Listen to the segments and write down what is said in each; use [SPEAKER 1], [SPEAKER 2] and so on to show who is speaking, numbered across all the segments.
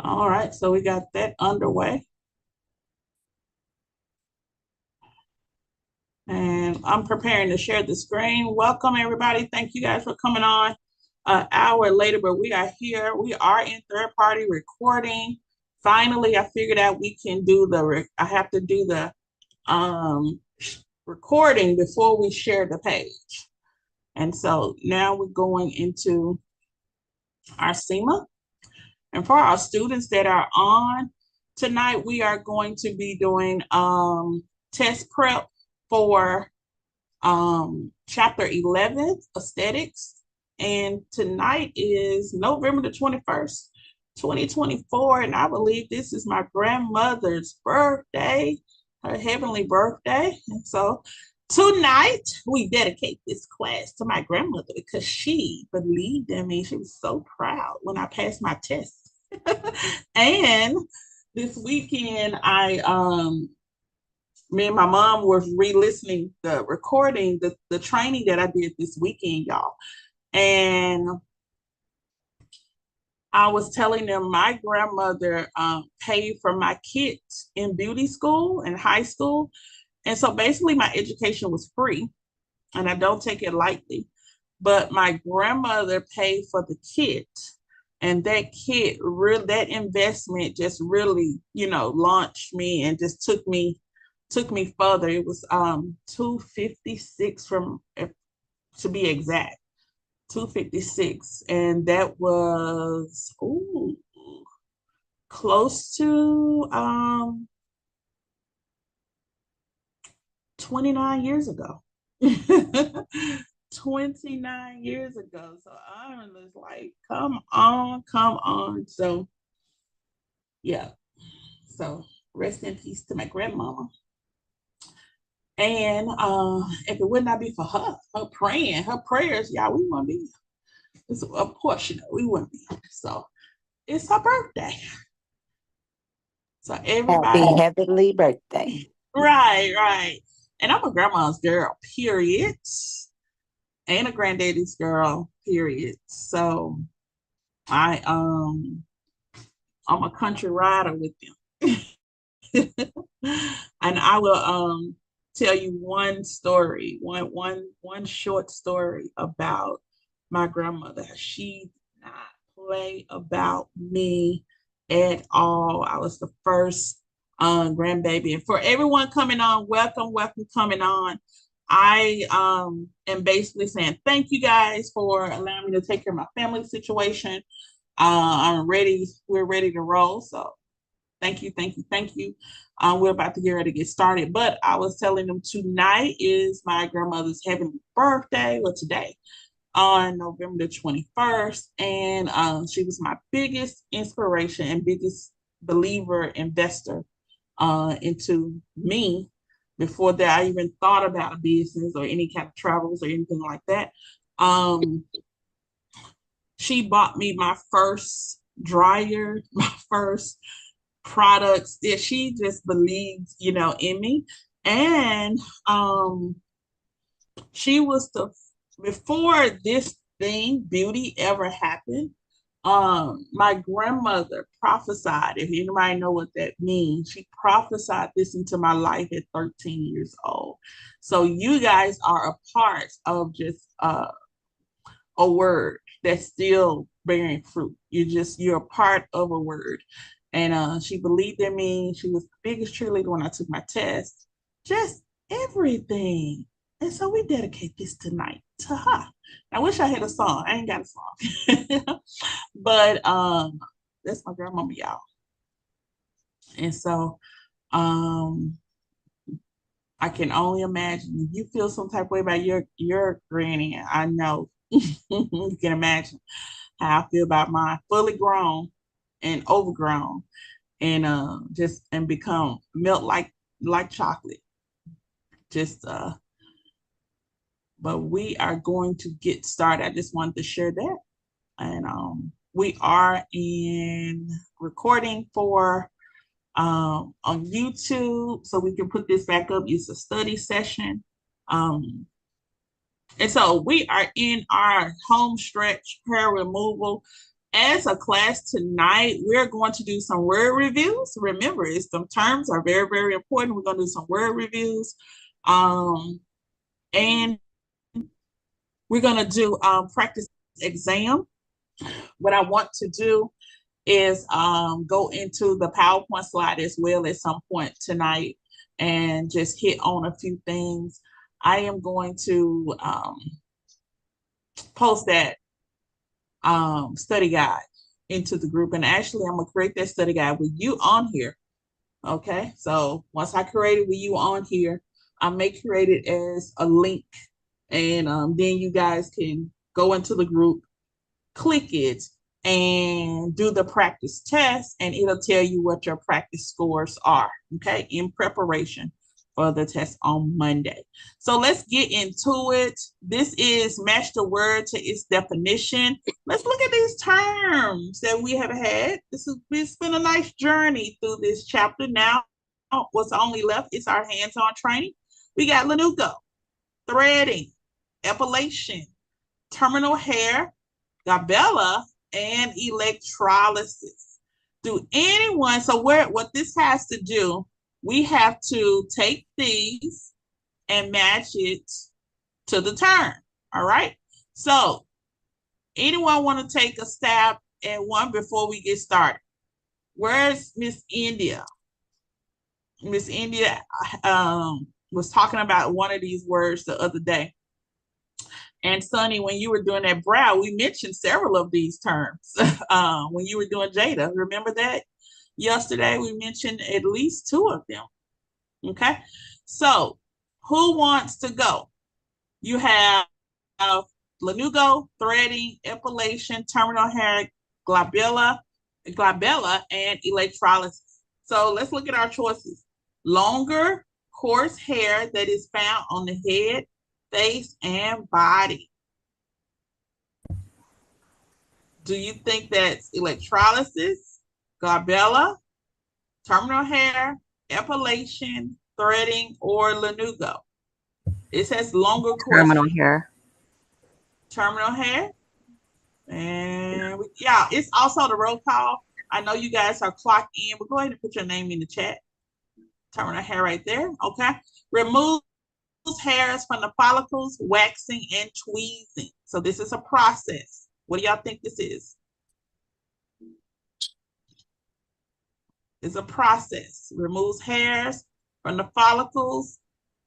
[SPEAKER 1] All right, so we got that underway. And I'm preparing to share the screen. Welcome, everybody. Thank you guys for coming on an hour later, but we are here. We are in third-party recording. Finally, I figured out we can do I have to do the recording before we share the page. And so now we're going into our SEMA. And for our students that are on tonight, we are going to be doing test prep for chapter 11, aesthetics. And tonight is November the 21st, 2024. And I believe this is my grandmother's birthday, her heavenly birthday. And so tonight we dedicate this class to my grandmother because she believed in me. She was so proud when I passed my test. And this weekend, me and my mom were re-listening the recording, the training that I did this weekend, y'all. And I was telling them my grandmother paid for my kids in beauty school and high school. And so basically my education was free, and I don't take it lightly. But my grandmother paid for the kit. And that investment just really, launched me and just took me further. It was 256 to be exact, 256, and that was close to 29 years ago. 29 years ago. So I'm just like, come on, come on. So yeah. So rest in peace to my grandmama. And if it would not be for her praying, her prayers, y'all, we wouldn't be. It's a portion of we wouldn't be. So it's her birthday. So everybody,
[SPEAKER 2] Happy heavenly birthday.
[SPEAKER 1] right. And I'm a grandma's girl, period. And a granddaddy's girl, period. So I'm a country rider with them. And I will tell you one story, one short story about my grandmother. She did not play about me at all. I was the first grandbaby. And for everyone coming on, welcome coming on. I am basically saying thank you guys for allowing me to take care of my family situation. We're ready to roll. So thank you. We're about to get ready to get started. But I was telling them tonight is my grandmother's heavenly birthday, or today, on November the 21st. And she was my biggest inspiration and biggest believer, investor into me. Before that, I even thought about a business or any kind of travels or anything like that. She bought me my first dryer, my first products that she just believed, in me. And she was before this thing, beauty, ever happened. My grandmother prophesied, if anybody know what that means, she prophesied this into my life at 13 years old. So you guys are a part of just a word that's still bearing fruit. You're a part of a word. And she believed in me. She was the biggest cheerleader when I took my test. Just everything. And so we dedicate this tonight to her. I wish I had a song. I ain't got a song. But that's my grandmama, y'all. And so I can only imagine if you feel some type of way about your granny. I know you can imagine how I feel about mine, fully grown and overgrown, and become melt like chocolate. But we are going to get started. I just wanted to share that. And we are in recording for on YouTube, so we can put this back up. It's a study session. And so we are in our home stretch hair removal. As a class tonight, we're going to do some word reviews. Remember, some terms are very, very important. We're going to do some word reviews. And we're going to do practice exam. What I want to do is go into the PowerPoint slide as well at some point tonight and just hit on a few things. I am going to post that study guide into the group. And actually, I'm going to create that study guide with you on here. Okay. So once I create it with you on here, I may create it as a link. And then you guys can go into the group, click it, and do the practice test, and it'll tell you what your practice scores are, okay, in preparation for the test on Monday. So let's get into it. This is match the word to its definition. Let's look at these terms that we have had. It's been a nice journey through this chapter. Now, what's only left is our hands-on training. We got lanugo, threading, epilation, terminal hair, glabella, and electrolysis. Do anyone, so what this has to do, we have to take these and match it to the term. All right. So anyone want to take a stab at one before we get started? Where's Miss India? Miss India was talking about one of these words the other day. And Sonny, when you were doing that brow, we mentioned several of these terms. When you were doing Jada, remember that? Yesterday, we mentioned at least two of them. Okay. So who wants to go? You have lanugo, threading, epilation, terminal hair, glabella, and electrolysis. So let's look at our choices. Longer, coarse hair that is found on the head, face, and body. Do you think that's electrolysis, glabella, terminal hair, epilation, threading, or lanugo? It says longer course
[SPEAKER 3] Terminal hair.
[SPEAKER 1] terminal hair. And yeah, it's also the roll call. I know you guys are clocked in, but go ahead and put your name in the chat. Terminal hair right there. Okay. Remove hairs from the follicles, waxing and tweezing. So this is a process. What do y'all think this is? It's a process. Removes hairs from the follicles,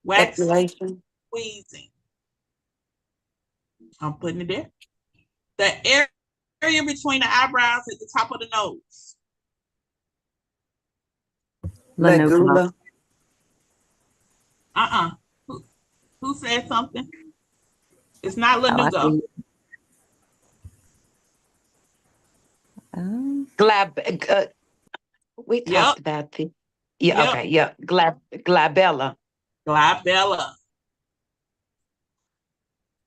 [SPEAKER 1] waxing,
[SPEAKER 2] Epilation.
[SPEAKER 1] tweezing. I'm putting it there. The area between the eyebrows at the top of the nose.
[SPEAKER 3] Lanugo.
[SPEAKER 2] Lagula.
[SPEAKER 1] Who said something? It's not
[SPEAKER 3] Oh, I
[SPEAKER 1] lanugo.
[SPEAKER 3] see.
[SPEAKER 2] We
[SPEAKER 1] Yep.
[SPEAKER 2] talked about the. Yeah.
[SPEAKER 1] Yep.
[SPEAKER 2] Okay. Yeah. Glabella.
[SPEAKER 1] Glabella.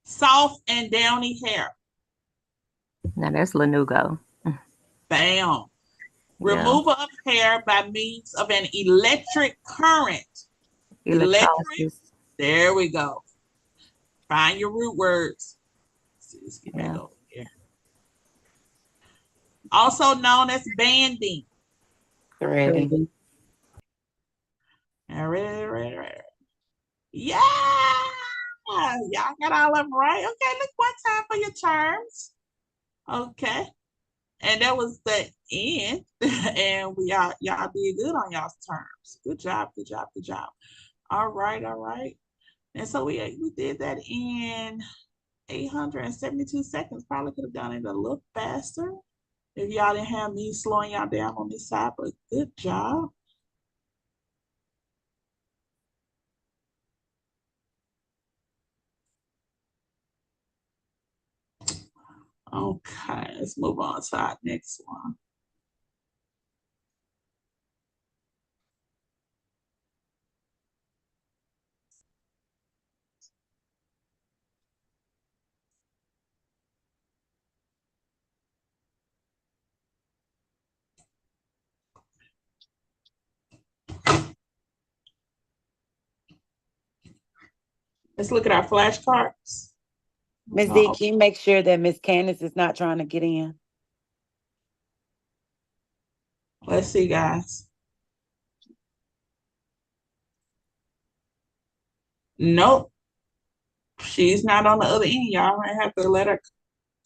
[SPEAKER 1] Soft and downy hair.
[SPEAKER 3] Now that's lanugo.
[SPEAKER 1] Bam.
[SPEAKER 3] Yeah.
[SPEAKER 1] Removal of hair by means of an electric current. Electric.
[SPEAKER 3] Electrolysis.
[SPEAKER 1] There we go. Find your root words. Let's get back over here. Also known as banding.
[SPEAKER 2] Threading.
[SPEAKER 1] All right. Yeah. Y'all got all of them right. Okay, look, one time for your terms. Okay. And that was the end. And y'all did good on y'all's terms. Good job. All right. And so we did that in 872 seconds. Probably could have done it a little faster if y'all didn't have me slowing y'all down on this side, but good job. Okay, let's move on to our next one. Let's look at our flashcards.
[SPEAKER 2] Miss D,
[SPEAKER 1] So
[SPEAKER 2] can you make sure that Miss Candace is not trying to get in?
[SPEAKER 1] let's see, guys. Nope, she's not on the other end. Y'all might have to let her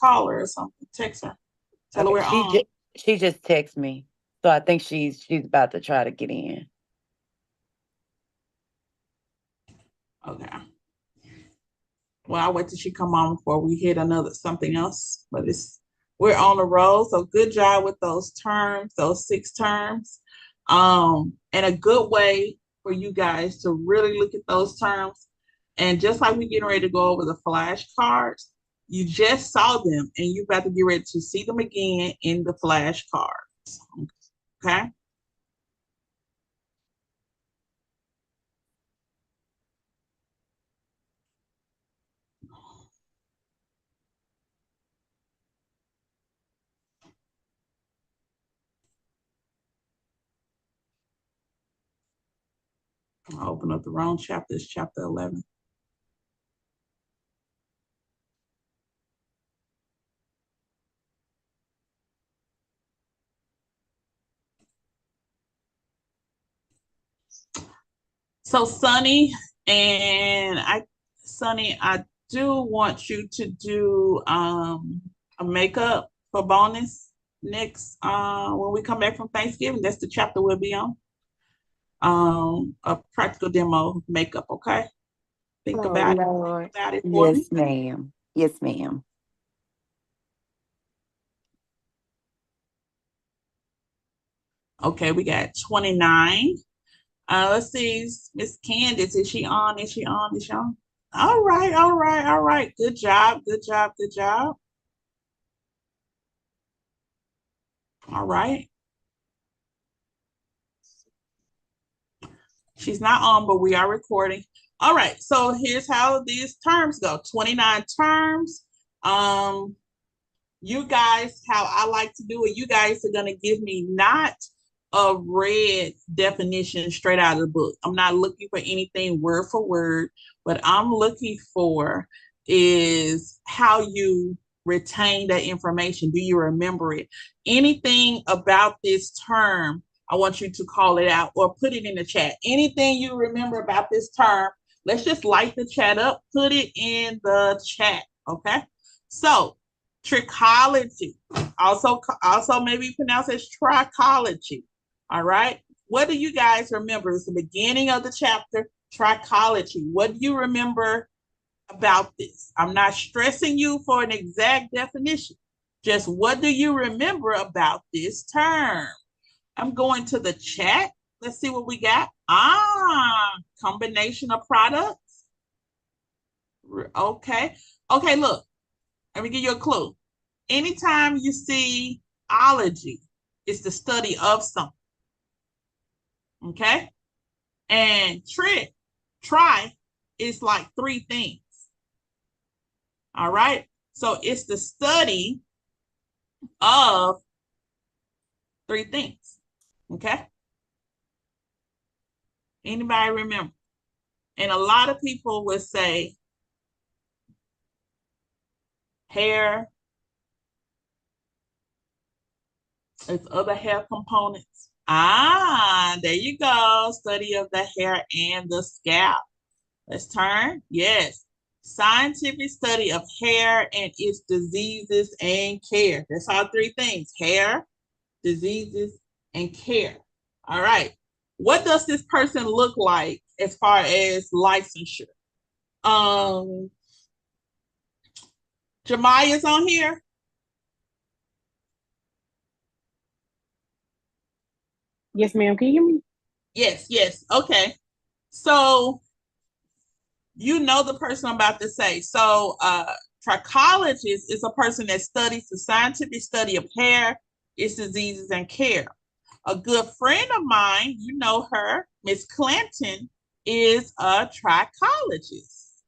[SPEAKER 1] call her or something. Text her. Tell her
[SPEAKER 2] Okay,
[SPEAKER 1] we're on.
[SPEAKER 2] she just texted me, so I think she's about to try to get in.
[SPEAKER 1] Okay. Well, I'll wait till she come on before we hit another something else. But we're on the roll. So good job with those terms, those 6 terms. And a good way for you guys to really look at those terms. And just like we're getting ready to go over the flashcards, you just saw them and you're about to get ready to see them again in the flashcards. Okay. I open up the wrong chapter. It's chapter 11. So Sunny, I do want you to do a makeup for bonus next when we come back from Thanksgiving. That's the chapter we'll be on. A practical demo makeup, okay? Think
[SPEAKER 2] Oh
[SPEAKER 1] about think
[SPEAKER 2] Lord.
[SPEAKER 1] about it for me.
[SPEAKER 2] Yes, ma'am. Yes, ma'am.
[SPEAKER 1] Okay, we got 29. Let's see, Miss Candace, is she on? Is she on? Is she on? All right, all right, all right. Good job, good job, good job. All right. She's not on, but we are recording. All right, so here's how these terms go. 29 terms. Um, you guys, how I like to do it, you guys are gonna give me not a read definition straight out of the book. I'm not looking for anything word for word. What I'm looking for is how you retain that information. Do you remember it? Anything about this term, I want you to call it out or put it in the chat. Anything you remember about this term, let's just light the chat up, put it in the chat, okay? So, trichology, also maybe pronounced as trichology. All right. What do you guys remember? It's the beginning of the chapter, trichology. What do you remember about this? I'm not stressing you for an exact definition. Just what do you remember about this term? I'm going to the chat. Let's see what we got. Combination of products. Okay. Okay, look, let me give you a clue. Anytime you see ology, it's the study of something. Okay. And try is like 3 things. All right. So it's the study of 3 things. Okay. Anybody remember? And a lot of people would say hair, there's other hair components. There you go. Study of the hair and the scalp. Let's turn. Yes. Scientific study of hair and its diseases and care. That's all 3 things: hair, diseases, and care. All right. What does this person look like as far as licensure? Um, Jemiah's on here.
[SPEAKER 4] Yes, ma'am. Can you hear me?
[SPEAKER 1] Yes, yes. Okay. So you know the person I'm about to say. So trichologist is a person that studies the scientific study of hair, its diseases, and care. A good friend of mine, you know her, Miss Clinton, is a trichologist.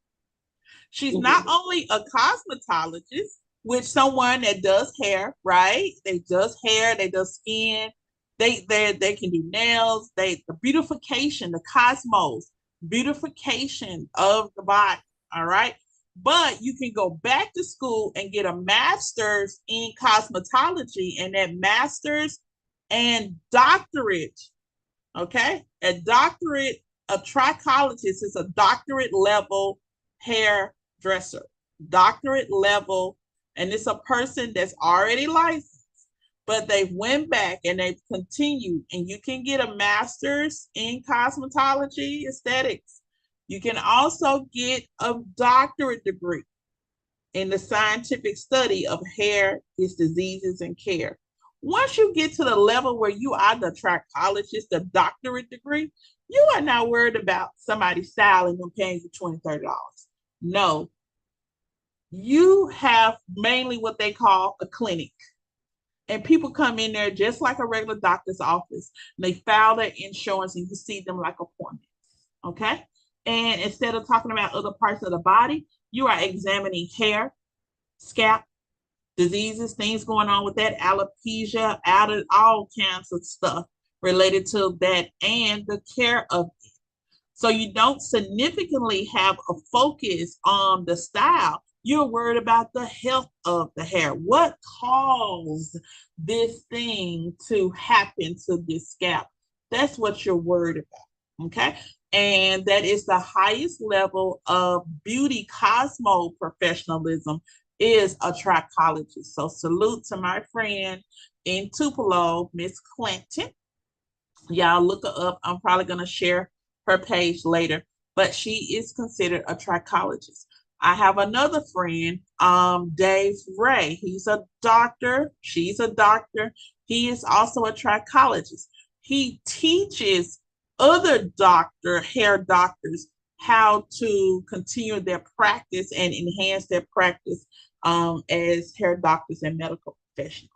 [SPEAKER 1] She's not only a cosmetologist, which someone that does hair, right? They does hair, they does skin, they can do nails, the beautification, the cosmos, beautification of the body. All right. but you can go back to school and get a master's in cosmetology, and that master's and doctorate, okay? A doctorate, a trichologist is a doctorate level hairdresser, doctorate level, and it's a person that's already licensed, but they went back and they've continued, and you can get a master's in cosmetology aesthetics. You can also get a doctorate degree in the scientific study of hair, its diseases, and care. Once you get to the level where you are the trichologist, the doctorate degree, you are not worried about somebody styling and paying you $20, $30. No, you have mainly what they call a clinic. And people come in there just like a regular doctor's office. They file their insurance and you see them like appointments. Okay. And instead of talking about other parts of the body, you are examining hair, scalp, diseases, things going on with that, alopecia, all kinds of stuff related to that and the care of it. So you don't significantly have a focus on the style. You're worried about the health of the hair. What caused this thing to happen to this scalp? That's what you're worried about. Okay. And that is the highest level of beauty cosmo professionalism is a trichologist. So salute to my friend in Tupelo, Miss Clinton. Y'all look her up. I'm probably going to share her page later, but she is considered a trichologist. I have another friend, Dave Ray. He's a doctor. She's a doctor. He is also a trichologist. He teaches other hair doctors how to continue their practice and enhance their practice as hair doctors and medical professionals.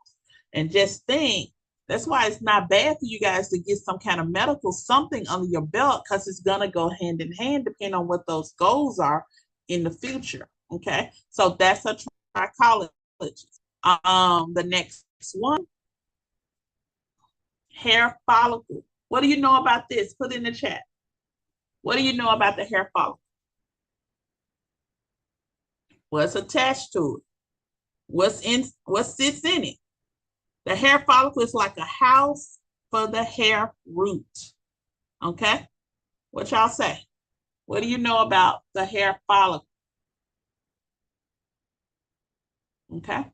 [SPEAKER 1] And just think, that's why it's not bad for you guys to get some kind of medical something under your belt, because it's going to go hand in hand depending on what those goals are in the future. Okay, so that's a trichologist. The next one, hair follicle. What do you know about this? Put in the chat. What do you know about the hair follicle? What's attached to it? What sits in it? The hair follicle is like a house for the hair root. Okay? What y'all say? What do you know about the hair follicle? Okay?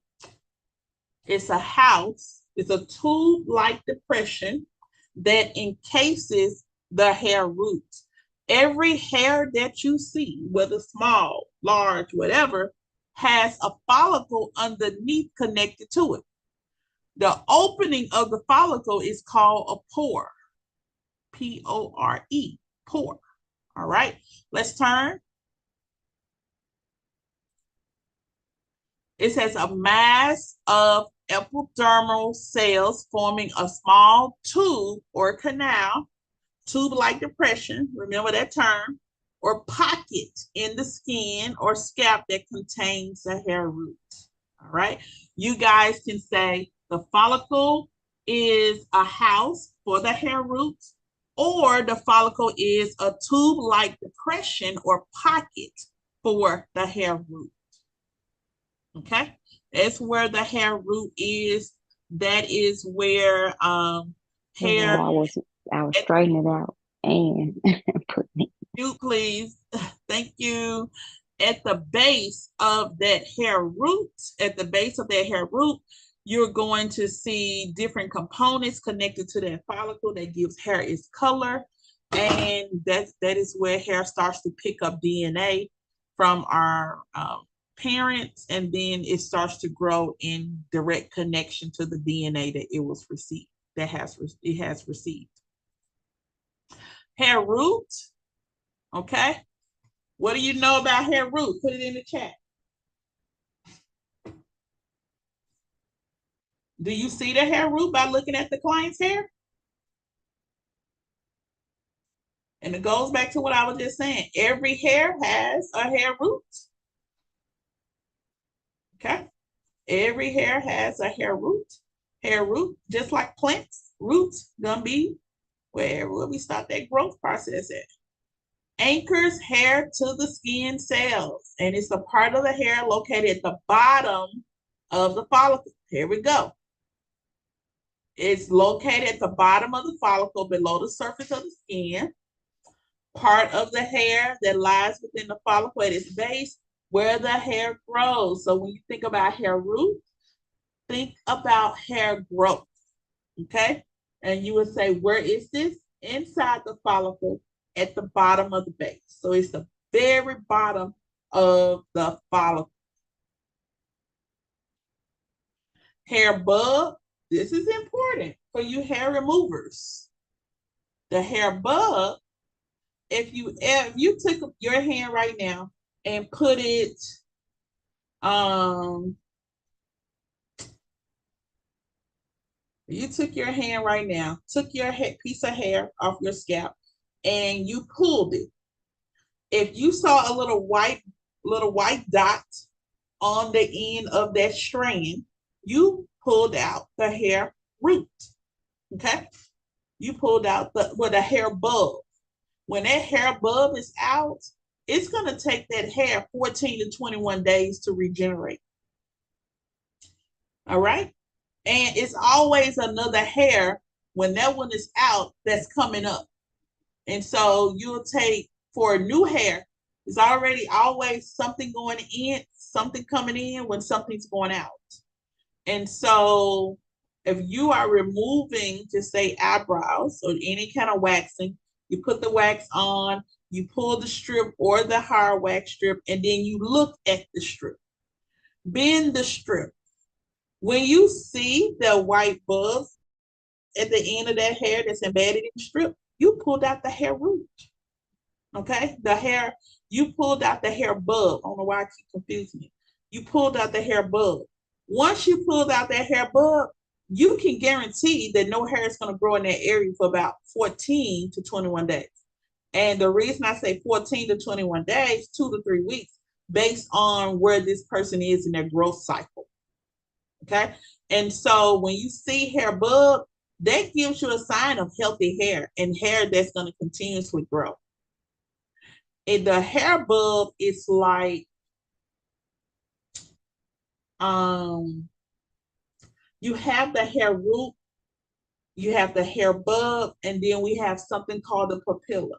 [SPEAKER 1] It's a house, it's a tube-like depression that encases the hair roots. Every hair that you see, whether small, large, whatever, has a follicle underneath connected to it. The opening of the follicle is called a pore. P-O-R-E, pore. All right, let's turn. It says a mass of epidermal cells forming a small tube or canal, tube-like depression, remember that term, or pocket in the skin or scalp that contains the hair root. All right, you guys can say the follicle is a house for the hair roots, or the follicle is a tube-like depression or pocket for the hair root. Okay, that's where the hair root is. That is where hair.
[SPEAKER 3] I was straightening it out and putting it.
[SPEAKER 1] You please, thank you. At the base of that hair root, you're going to see different components connected to that follicle that gives hair its color, and that is where hair starts to pick up DNA from our parents, and then it starts to grow in direct connection to the DNA that it has received. Hair root, okay? What do you know about hair root? Put it in the chat. Do you see the hair root by looking at the client's hair? And it goes back to what I was just saying. Every hair has a hair root. Okay? Every hair has a hair root. Hair root, just like plants, roots gonna be where we start that growth process at. anchors hair to the skin cells, and it's a part of the hair located at the bottom of the follicle. Here we go. It's located at the bottom of the follicle below the surface of the skin. Part of the hair that lies within the follicle at its base where the hair grows. So when you think about hair root, think about hair growth, okay? And you would say, where is this? Inside the follicle at the bottom of the base. So it's the very bottom of the follicle. Hair bulb, this is important for you hair removers. The hair bulb, if you took your hand right now and put it you took your hand right now, took your piece of hair off your scalp and you pulled it. If you saw a little white dot on the end of that strand, you pulled out the hair root. Okay? You pulled out the hair bulb. When that hair bulb is out, it's going to take that hair 14 to 21 days to regenerate. All right? And it's always another hair when that one is out that's coming up. And so you'll take for a new hair, there's already always something going in, something coming in when something's going out. And so if you are removing, just say eyebrows or any kind of waxing, you put the wax on, you pull the strip or the hard wax strip, and then you look at the strip. Bend the strip. When you see the white bulbs at the end of that hair that's embedded in the strip, you pulled out the hair root. Okay? The hair, you pulled out the hair bulb. I don't know why I keep confusing you. You pulled out the hair bulb. Once you pulled out that hair bulb, you can guarantee that no hair is going to grow in that area for about 14 to 21 days. And the reason I say 14 to 21 days, 2 to 3 weeks, based on where this person is in their growth cycle. Okay? And so when you see hair bulb, that gives you a sign of healthy hair and hair that's going to continuously grow. And the hair bulb is like, you have the hair root, you have the hair bulb, and then we have something called the papilla.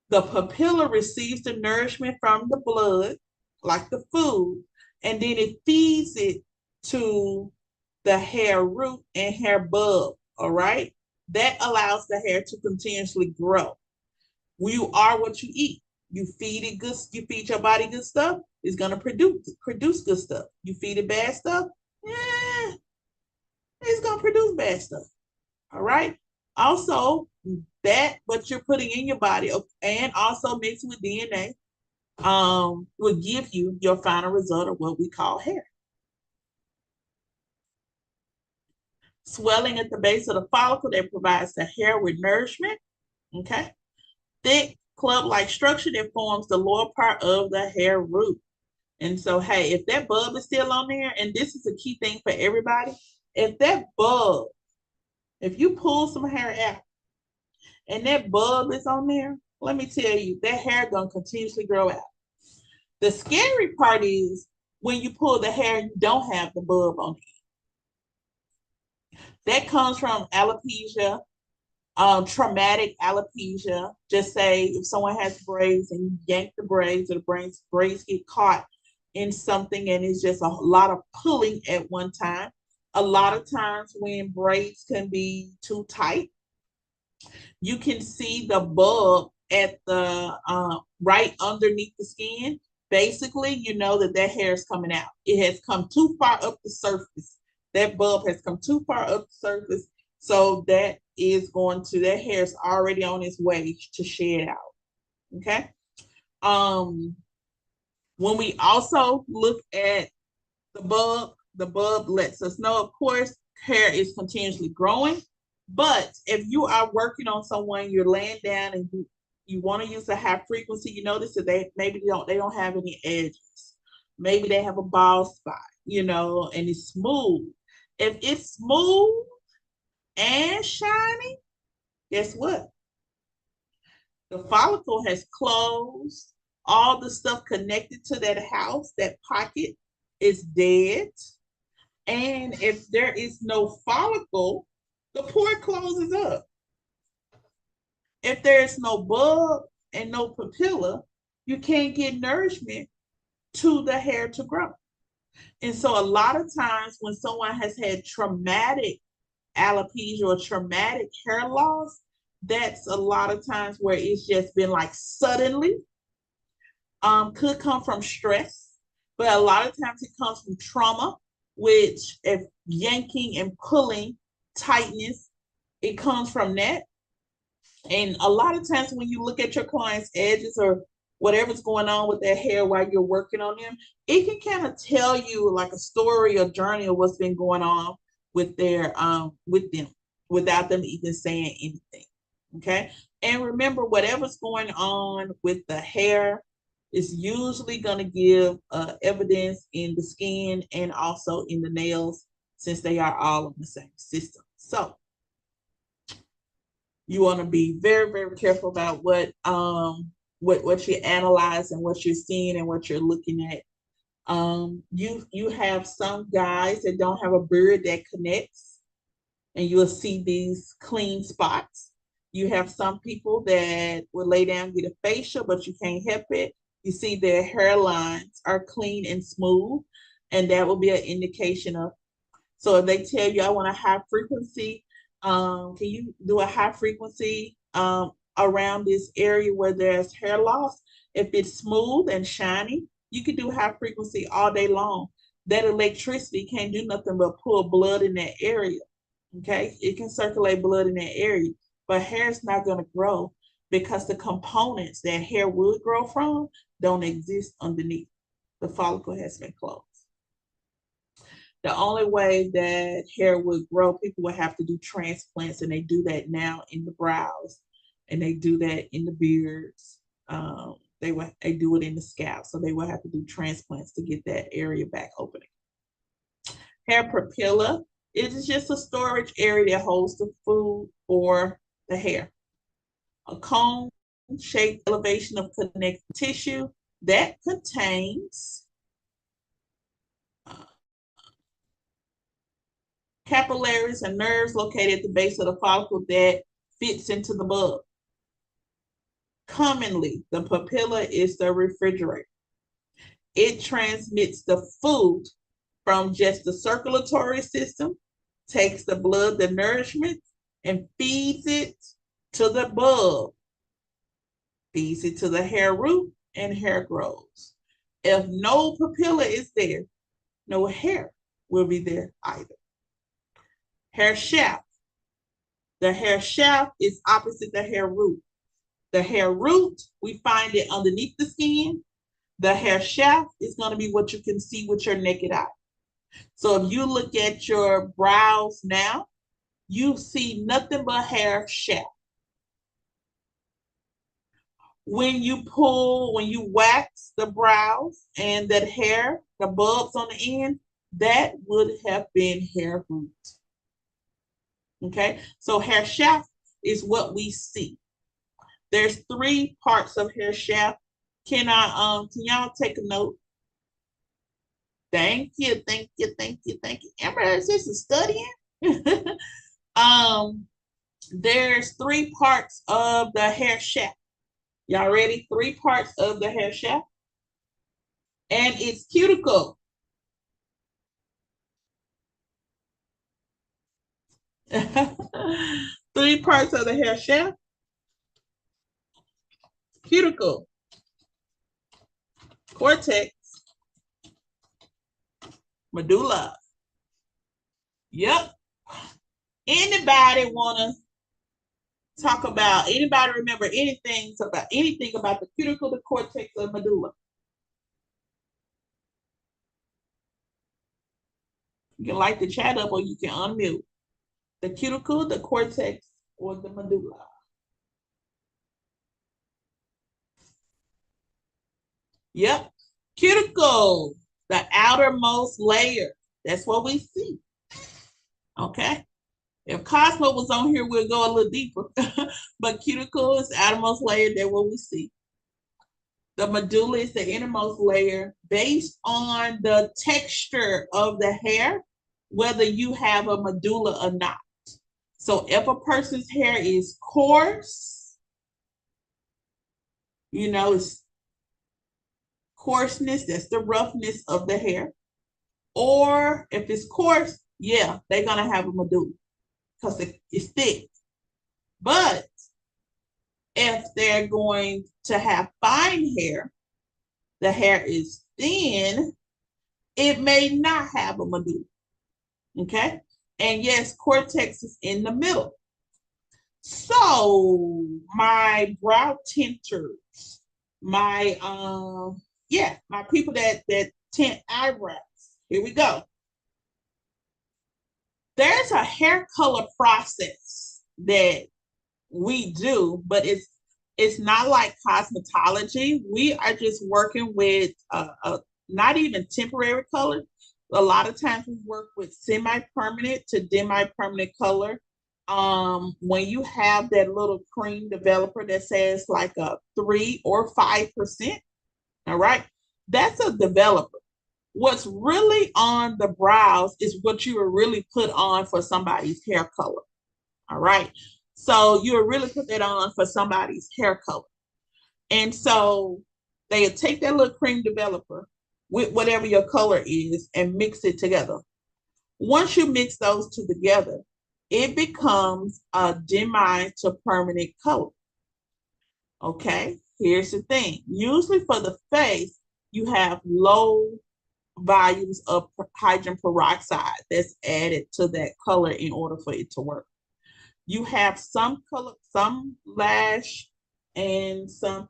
[SPEAKER 1] The papilla receives the nourishment from the blood, like the food, and then it feeds it to the hair root and hair bulb, all right? That allows the hair to continuously grow. You are what you eat. You feed it good, you feed your body good stuff, it's gonna produce good stuff. You feed it bad stuff, it's gonna produce bad stuff. All right. Also, that what you're putting in your body and also mixed with DNA will give you your final result of what we call hair. Swelling at the base of the follicle that provides the hair with nourishment. Okay. Thick club-like structure that forms the lower part of the hair root. And so, hey, if that bulb is still on there, and this is a key thing for everybody, if that bulb, if you pull some hair out and that bulb is on there, let me tell you, that hair gonna continuously grow out. The scary part is when you pull the hair and you don't have the bulb on it. That comes from alopecia, traumatic alopecia. Just say if someone has braids and you yank the braids or the braids get caught in something and it's just a lot of pulling at one time. A lot of times when braids can be too tight, you can see the bulb at the right underneath the skin. Basically, you know that hair is coming out. It has come too far up the surface. That bulb has come too far up the surface. So that hair is already on its way to shed out. Okay. When we also look at the bulb lets us know, of course, hair is continuously growing. But if you are working on someone, you're laying down and you want to use a high frequency, you notice that they don't have any edges. Maybe they have a bald spot, and it's smooth. If it's smooth and shiny, guess what? The follicle has closed. All the stuff connected to that house, that pocket, is dead. And if there is no follicle, the pore closes up. If there's no bulb and no papilla, you can't get nourishment to the hair to grow. And so a lot of times when someone has had traumatic alopecia or traumatic hair loss, that's a lot of times where it's just been like suddenly, could come from stress, but a lot of times it comes from trauma, which if yanking and pulling, tightness, it comes from that. And a lot of times when you look at your client's edges or whatever's going on with their hair while you're working on them, it can kind of tell you like a story or journey of what's been going on with their with them without them even saying anything. Okay. And remember, whatever's going on with the hair is usually going to give evidence in the skin and also in the nails, since they are all in the same system. So you want to be very, very careful about what you analyze and what you're seeing and what you're looking at. You have some guys that don't have a beard that connects, and you'll see these clean spots. You have some people that will lay down, get a facial, but you can't help it. You see their hairlines are clean and smooth, and that will be an indication of. So if they tell you, I want a high frequency, can you do a high frequency around this area where there's hair loss? If it's smooth and shiny, you can do high frequency all day long. That electricity can't do nothing but pull blood in that area. Okay, it can circulate blood in that area, but hair is not going to grow because the components that hair would grow from don't exist underneath. The follicle has been closed. The only way that hair would grow, people would have to do transplants, and they do that now in the brows, and they do that in the beards. They do it in the scalp, so they will have to do transplants to get that area back opening. Hair papilla, it is just a storage area that holds the food for the hair. A cone-shaped elevation of connective tissue that contains capillaries and nerves located at the base of the follicle that fits into the bulb. Commonly, the papilla is the refrigerator. It transmits the food from just the circulatory system, takes the blood, the nourishment, and feeds it to the bulb, feeds it to the hair root, and hair grows. If no papilla is there, no hair will be there either. Hair shaft. The hair shaft is opposite the hair root. The hair root, we find it underneath the skin. The hair shaft is going to be what you can see with your naked eye. So if you look at your brows now, you see nothing but hair shaft. When you wax the brows and that hair, the bulbs on the end, that would have been hair root. Okay, so hair shaft is what we see. There's 3 parts of hair shaft. Can y'all take a note? Thank you. Amber, is this a studying? There's 3 parts of the hair shaft. Y'all ready? 3 parts of the hair shaft. And it's cuticle. 3 parts of the hair shaft. Cuticle, cortex, medulla. Yep. Anybody want to talk about, anybody remember anything about the cuticle, the cortex, or medulla? You can light the chat up or you can unmute. The cuticle, the cortex, or the medulla. Yep. Cuticle, the outermost layer. That's what we see. Okay. If Cosmo was on here, we'll go a little deeper. But cuticle is the outermost layer. That's what we see. The medulla is the innermost layer based on the texture of the hair, whether you have a medulla or not. So if a person's hair is coarse, it's coarseness, that's the roughness of the hair. Or if it's coarse, yeah, they're going to have a medulla because it's thick. But if they're going to have fine hair, the hair is thin, it may not have a medulla. Okay? And yes, cortex is in the middle. So my brow tinters, my my people that tint eyebrows. Here we go. There's a hair color process that we do, but it's not like cosmetology. We are just working with not even temporary color. A lot of times we work with semi-permanent to demi-permanent color. When you have that little cream developer that says like a 3 or 5%, all right, that's a developer. What's really on the brows is what you will really put on for somebody's hair color. All right. So you'll really put that on for somebody's hair color. And so they'll take that little cream developer with whatever your color is and mix it together. Once you mix those two together, it becomes a demi to permanent color. Okay, here's the thing. Usually for the face, you have low volumes of hydrogen peroxide that's added to that color in order for it to work. You have some color, some lash and some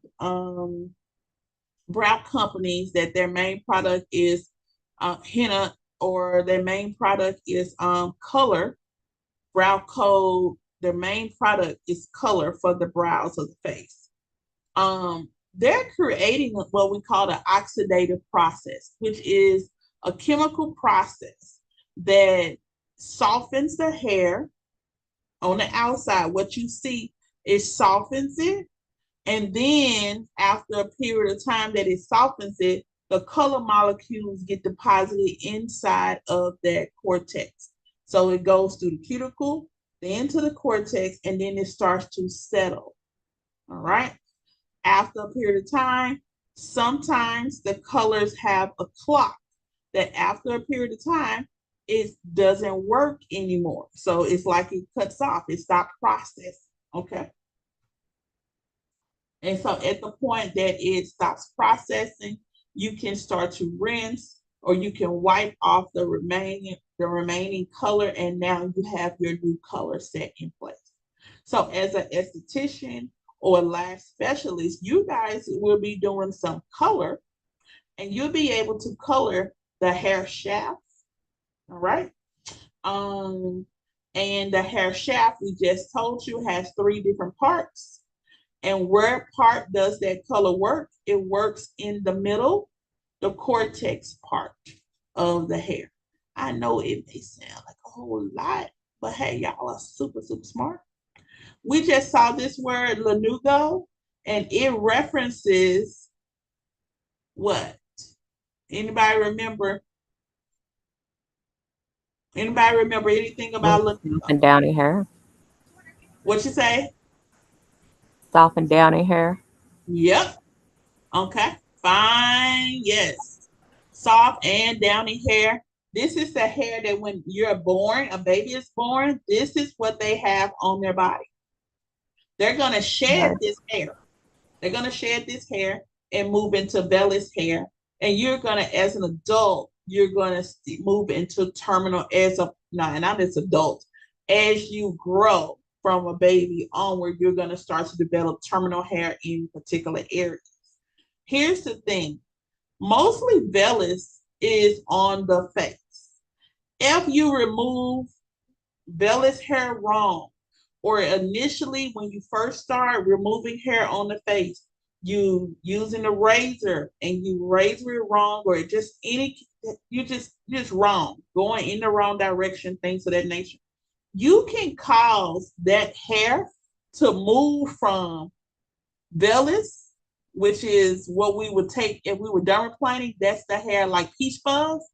[SPEAKER 1] brow companies that their main product is henna, or their main product is color, brow code. Their main product is color for the brows of the face. They're creating what we call the oxidative process, which is a chemical process that softens the hair on the outside. What you see, it softens it. And then after a period of time that it softens it, the color molecules get deposited inside of that cortex. So it goes through the cuticle, then to the cortex, and then it starts to settle. All right. After a period of time, sometimes the colors have a clock that after a period of time, it doesn't work anymore. So it's like it cuts off, it stopped processing. Okay. And so at the point that it stops processing, you can start to rinse, or you can wipe off the remaining color, and now you have your new color set in place. So as an esthetician or a lash specialist, you guys will be doing some color, and you'll be able to color the hair shaft. All right. And the hair shaft, we just told you, has 3 different parts. And where part does that color work? It works in the middle, the cortex part of the hair. I know it may sound like a whole lot, but hey, y'all are super, super smart. We just saw this word lanugo, and it references what? Anybody remember? Anybody remember anything about lanugo?
[SPEAKER 5] And downy hair.
[SPEAKER 1] What you say?
[SPEAKER 5] Soft and downy hair.
[SPEAKER 1] Yep. Okay. Fine. Yes. Soft and downy hair. This is the hair that when you're born, a baby is born, this is what they have on their body. They're going to shed this hair. They're going to shed this hair and move into vellus hair. And you're going to, as an adult, you're going to move into terminal and I'm just adult. As you grow from a baby onward, you're going to start to develop terminal hair in particular areas. Here's the thing. Mostly vellus is on the face. If you remove vellus hair wrong, or initially when you first start removing hair on the face, you using a razor and you razor it wrong, or you just wrong, going in the wrong direction, things of that nature. you can cause that hair to move from vellus, which is what we would take if we were dermaplaning. That's the hair like peach fuzz.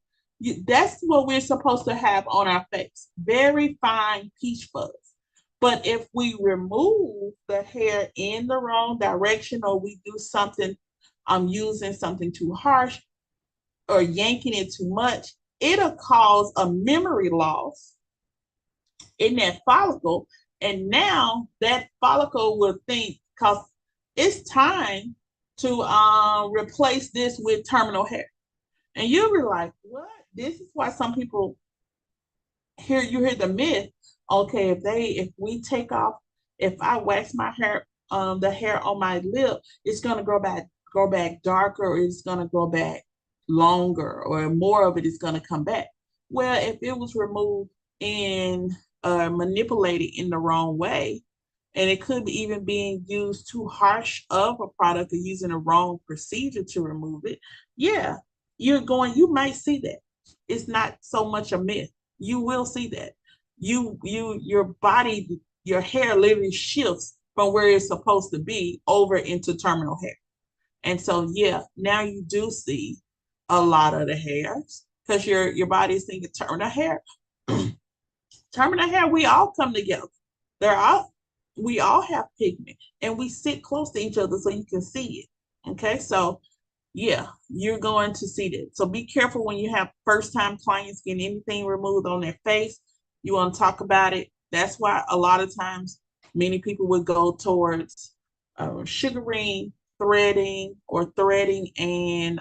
[SPEAKER 1] That's what we're supposed to have on our face. Very fine peach fuzz. But if we remove the hair in the wrong direction, or we do something, using something too harsh or yanking it too much, it'll cause a memory loss in that follicle. And now that follicle will think, because it's time to replace this with terminal hair. And you'll be like, what? This is why some people hear the myth. Okay, if we take off, if I wax my hair, the hair on my lip, it's gonna grow back darker, or it's gonna grow back longer, or more of it is gonna come back. Well, if it was removed and manipulated in the wrong way, and it could be even being used too harsh of a product, or using a wrong procedure to remove it, yeah, you might see that. It's not so much a myth. You will see that. Your body, your hair literally shifts from where it's supposed to be over into terminal hair. And so, yeah, now you do see a lot of the hairs, because your body is thinking terminal hair. Terminal hair, we all come together. We all have pigment, and we sit close to each other so you can see it. Okay, so yeah, you're going to see that. So be careful when you have first time clients getting anything removed on their face. You want to talk about it. That's why a lot of times many people would go towards sugaring, threading, or threading and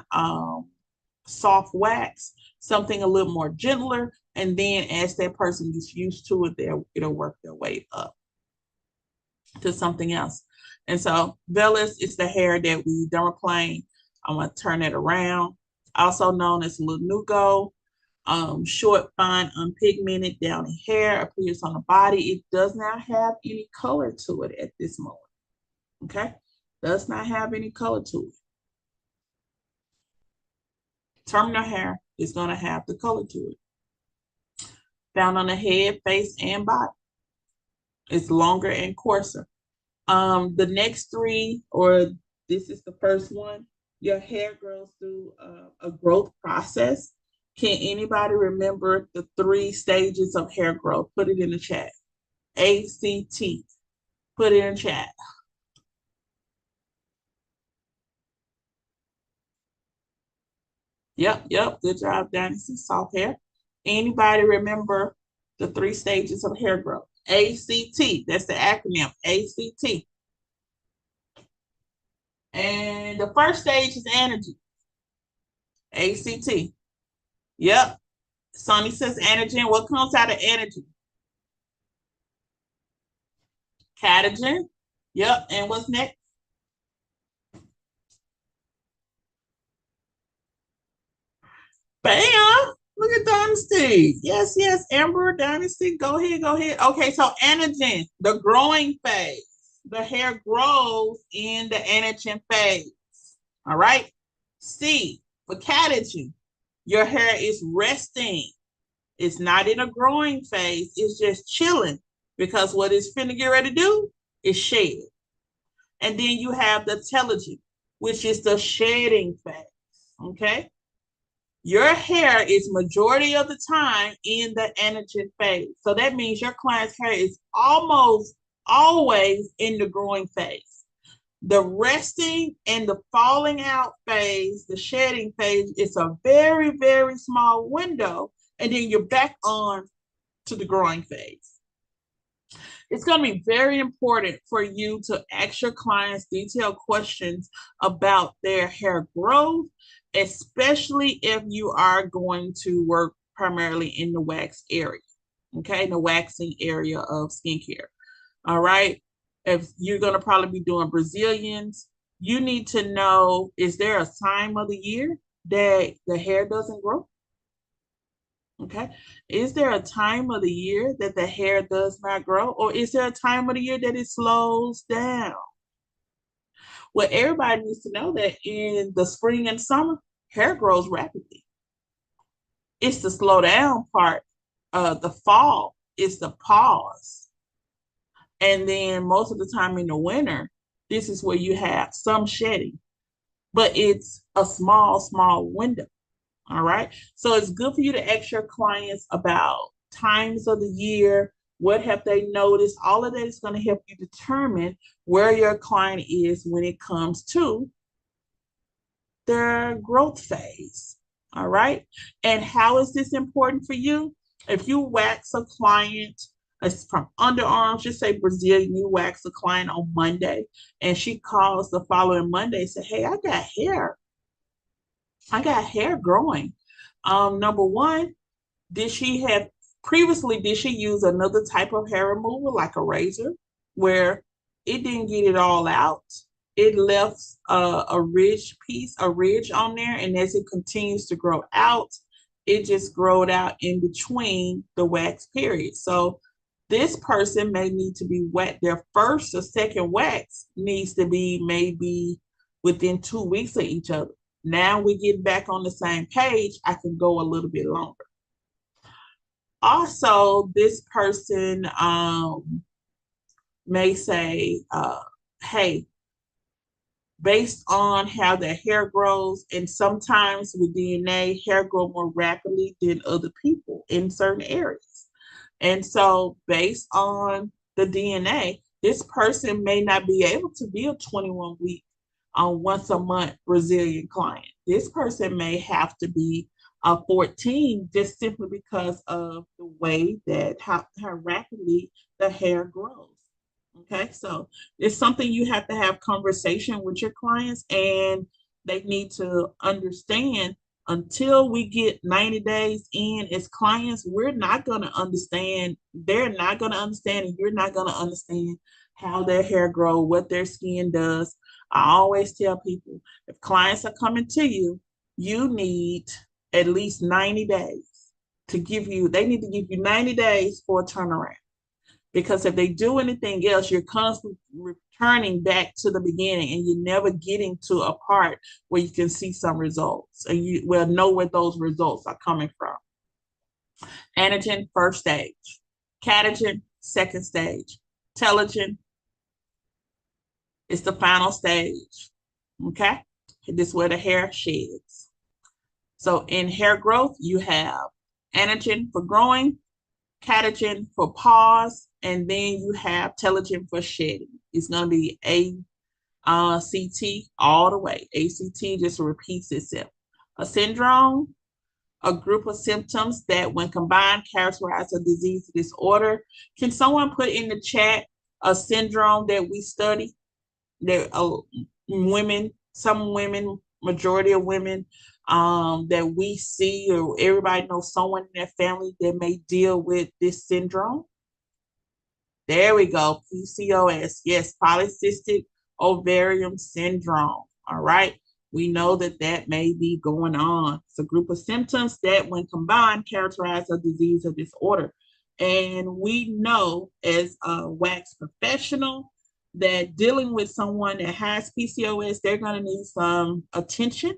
[SPEAKER 1] soft wax, something a little more gentler. And then as that person gets used to it, it'll work their way up to something else. And so vellus is the hair that we dermaplane. I'm going to turn it around. Also known as lanugo, short, fine, unpigmented, downy hair, appears on the body. It does not have any color to it at this moment. Okay? Does not have any color to it. Terminal hair is going to have the color to it. Found on the head, face, and body. It's longer and coarser. The next three, or this is the first one, your hair grows through a growth process. Can anybody remember the 3 stages of hair growth? Put it in the chat. ACT. Put it in the chat. Yep. Good job, Dynasty. Soft hair. Anybody remember the 3 stages of hair growth? ACT. That's the acronym. ACT. And the first stage is energy. ACT. Yep. Sonny says anagen. What comes out of energy? Catagen. Yep. And what's next? Bam. Look at Dynasty. Yes. Amber, Dynasty. Go ahead. Okay, so anagen, the growing phase. The hair grows in the anagen phase. All right. C, for catagen, your hair is resting. It's not in a growing phase. It's just chilling, because what it's finna get ready to do is shed. And then you have the telogen, which is the shedding phase. Okay. Your hair is majority of the time in the anagen phase. So that means your client's hair is almost always in the growing phase. The resting and the falling out phase, the shedding phase, is a very, very small window. And then you're back on to the growing phase. It's going to be very important for you to ask your clients detailed questions about their hair growth, especially if you are going to work primarily in the wax area, okay, in the waxing area of skincare. All right. If you're going to probably be doing Brazilians, you need to know, is there a time of the year that the hair doesn't grow? Okay. Is there a time of the year that the hair does not grow? Or is there a time of the year that it slows down? Well, everybody needs to know that in the spring and summer, hair grows rapidly. It's the slow down part, the fall, is the pause. And then most of the time in the winter, this is where you have some shedding, but it's a small window. All right. So it's good for you to ask your clients about times of the year. What have they noticed? All of that is going to help you determine where your client is when it comes to their growth phase. All right. And how is this important for you? If you wax a client from underarms, just say Brazilian, you wax a client on Monday and she calls the following Monday and say, hey, I got hair. I got hair growing. Number one, did she have previously, did she use another type of hair removal like a razor where it didn't get it all out? It left a ridge on there. And as it continues to grow out, it just growed out in between the wax period. So this person may need to be wet. Their first or second wax needs to be maybe within 2 weeks of each other. Now we get back on the same page. I can go a little bit longer. Also, this person may say, hey, based on how their hair grows, and sometimes with DNA, hair grow more rapidly than other people in certain areas. And so based on the DNA, this person may not be able to be a 21-week once a month Brazilian client. This person may have to be 14 just simply because of the way that how rapidly the hair grows. Okay, so it's something you have to have conversation with your clients, and they need to understand until we get 90 days in as clients, we're not going to understand. They're not going to understand, and you're not going to understand how their hair grow, what their skin does. I always tell people, if clients are coming to you, you need at least 90 days to give you, they need to give you 90 days for a turnaround. Because if they do anything else, you're constantly returning back to the beginning and you're never getting to a part where you can see some results and you will know where those results are coming from. Anagen, first stage. Catagen, second stage. Telogen is the final stage. Okay? This is where the hair sheds. So in hair growth, you have anagen for growing, catagen for pause, and then you have telogen for shedding. It's going to be ACT all the way. ACT just repeats itself. A syndrome, a group of symptoms that when combined characterize a disease or disorder. Can someone put in the chat a syndrome that we study? There are women, some women, majority of women that we see, or everybody knows someone in their family that may deal with this syndrome. There we go. PCOS. Yes, polycystic ovarian syndrome. All right. We know that that may be going on. It's a group of symptoms that, when combined, characterize a disease or disorder. And we know as a wax professional that dealing with someone that has PCOS, they're going to need some attention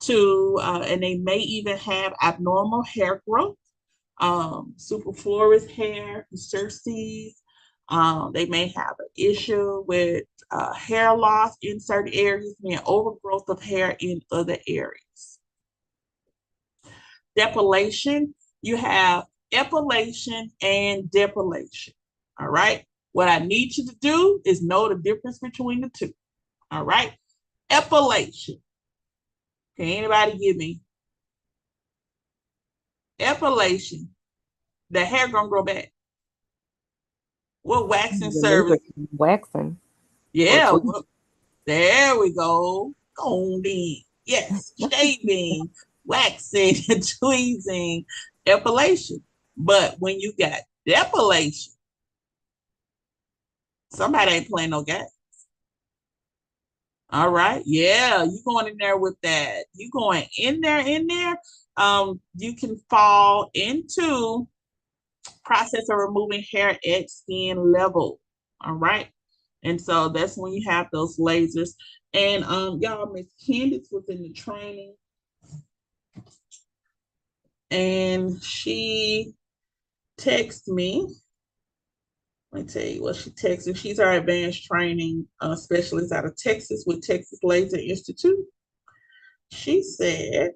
[SPEAKER 1] to, and they may even have abnormal hair growth, superfluous hair, cerces. They may have an issue with hair loss in certain areas, and overgrowth of hair in other areas. Depilation, you have epilation and depilation. All right. What I need you to do is know the difference between the two. All right. Epilation. Can anybody give me? Epilation. The hair gonna grow back. What waxing service?
[SPEAKER 5] Waxing.
[SPEAKER 1] Yeah. Well, there we go. Combing. Yes. Shaving, waxing, tweezing, epilation. But when you got depilation, somebody ain't playing no game. All right. Yeah, you going in there with that. You going in there. You can fall into process of removing hair at skin level. All right. And so that's when you have those lasers. And y'all, Miss Candace was in the training. And she text me. Let me tell you what she texted. She's our advanced training specialist out of Texas with Texas Laser Institute. She said,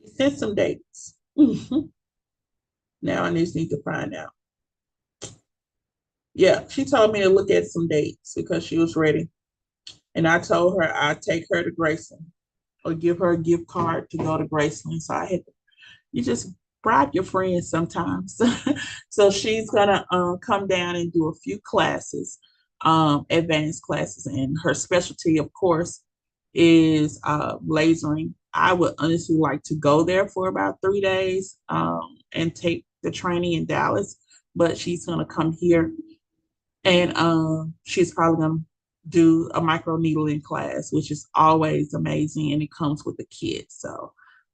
[SPEAKER 1] she sent some dates. Now I just need to find out. Yeah, she told me to look at some dates because she was ready. And I told her I'd take her to Graceland or give her a gift card to go to Graceland. So I had to, you just bribe your friends sometimes. So she's gonna come down and do a few classes, advanced classes, and her specialty, of course, is lasering. I would honestly like to go there for about 3 days and take the training in Dallas, but she's gonna come here and she's probably gonna do a micro needling class, which is always amazing, and it comes with the kids. So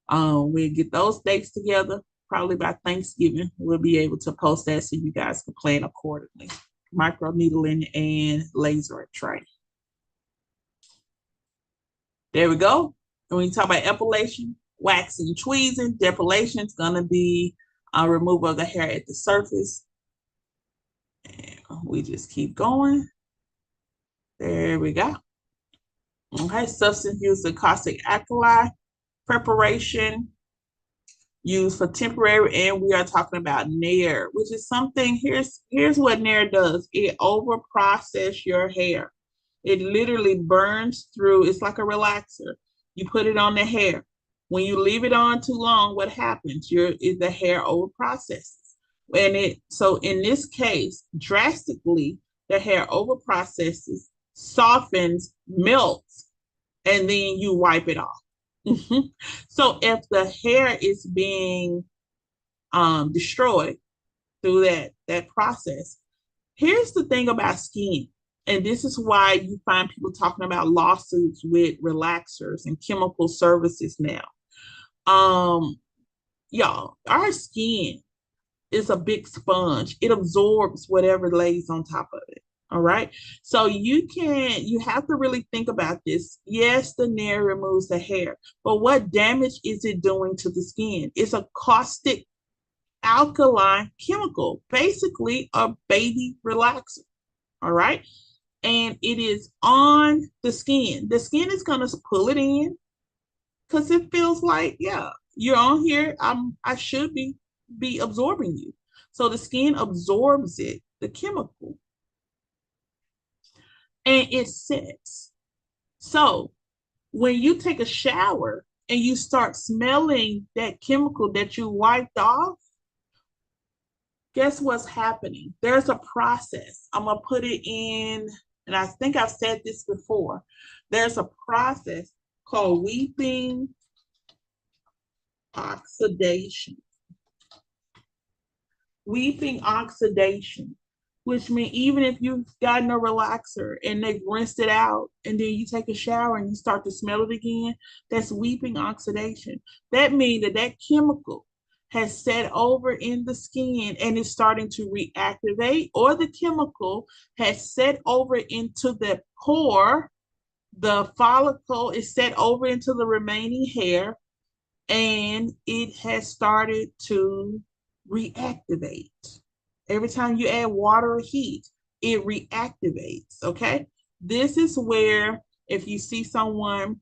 [SPEAKER 1] we'll get those dates together. Probably by Thanksgiving, we'll be able to post that so you guys can plan accordingly. Micro needling and laser training. There we go. And when you talk about epilation, waxing, tweezing, depilation is gonna be removal of the hair at the surface. And we just keep going. There we go. Okay, substance used in caustic alkali preparation used for temporary, and we are talking about Nair, which is something. Here's what Nair does. It over process your hair. It literally burns through. It's like a relaxer. You put it on the hair. When you leave it on too long, what happens? The hair over processes. So in this case, drastically, the hair over processes, softens, melts, and then you wipe it off. So if the hair is being destroyed through that process, here's the thing about skin, and this is why you find people talking about lawsuits with relaxers and chemical services now. Y'all, our skin is a big sponge. It absorbs whatever lays on top of it. All right. So you have to really think about this. Yes, the Nair removes the hair, but what damage is it doing to the skin? It's a caustic alkaline chemical, basically a baby relaxer. All right. And it is on the skin. The skin is going to pull it in because it feels like, yeah, you're on here. I should be absorbing you. So the skin absorbs it, the chemical, and it sets. So when you take a shower and you start smelling that chemical that you wiped off, guess what's happening? There's a process. I'm going to put it in, and I think I've said this before. There's a process called weeping oxidation. Weeping oxidation, which means even if you've gotten a relaxer and they've rinsed it out and then you take a shower and you start to smell it again, that's weeping oxidation. That means that chemical has set over in the skin and is starting to reactivate, or the chemical has set over into the pore, the follicle is set over into the remaining hair, and it has started to reactivate. Every time you add water or heat, it reactivates. Okay. This is where if you see someone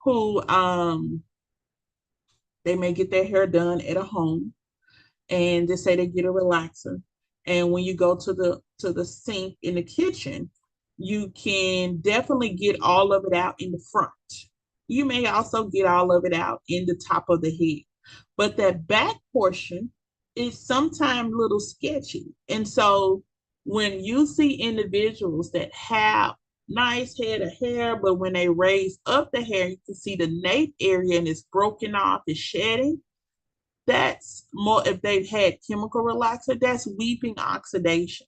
[SPEAKER 1] who they may get their hair done at a home and they say they get a relaxer. And when you go to the sink in the kitchen, you can definitely get all of it out in the front. You may also get all of it out in the top of the head. But that back portion is sometimes a little sketchy. And so when you see individuals that have nice head of hair, but when they raise up the hair, you can see the nape area and it's broken off, it's shedding. That's more, if they've had chemical relaxer, that's weeping oxidation.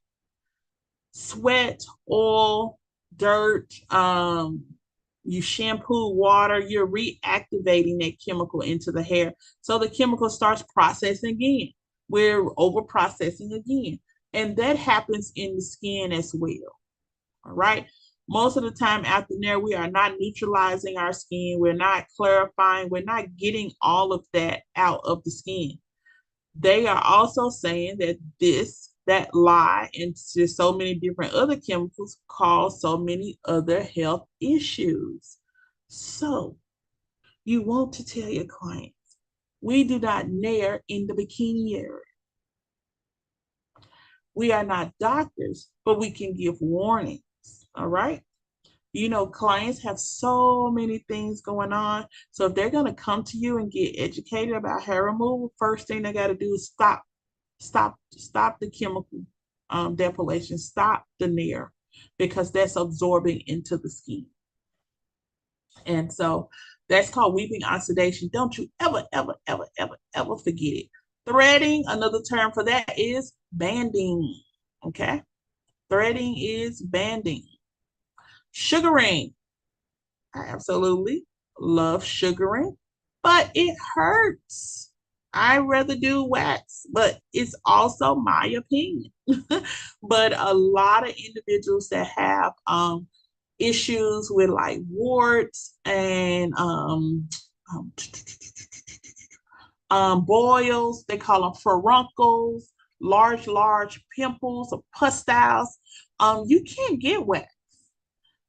[SPEAKER 1] Sweat, oil, dirt, you shampoo, water, you're reactivating that chemical into the hair. So the chemical starts processing again. We're over processing again. And that happens in the skin as well. All right. Most of the time after there, we are not neutralizing our skin. We're not clarifying. We're not getting all of that out of the skin. They are also saying that that lye, and just so many different other chemicals cause so many other health issues. So you want to tell your clients, we do not nair in the bikini area. We are not doctors, but we can give warnings. All right. Clients have so many things going on. So if they're going to come to you and get educated about hair removal, first thing they got to do is stop the chemical depilation, stop the nair, because that's absorbing into the skin. And so that's called weeping oxidation. Don't you ever, ever, ever, ever, ever forget it. Threading, another term for that is banding. Okay. Threading is banding. Sugaring. I absolutely love sugaring, but it hurts. I rather do wax, but it's also my opinion. But a lot of individuals that have issues with like warts and boils, they call them furuncles, large pimples or pustules. You can't get wax.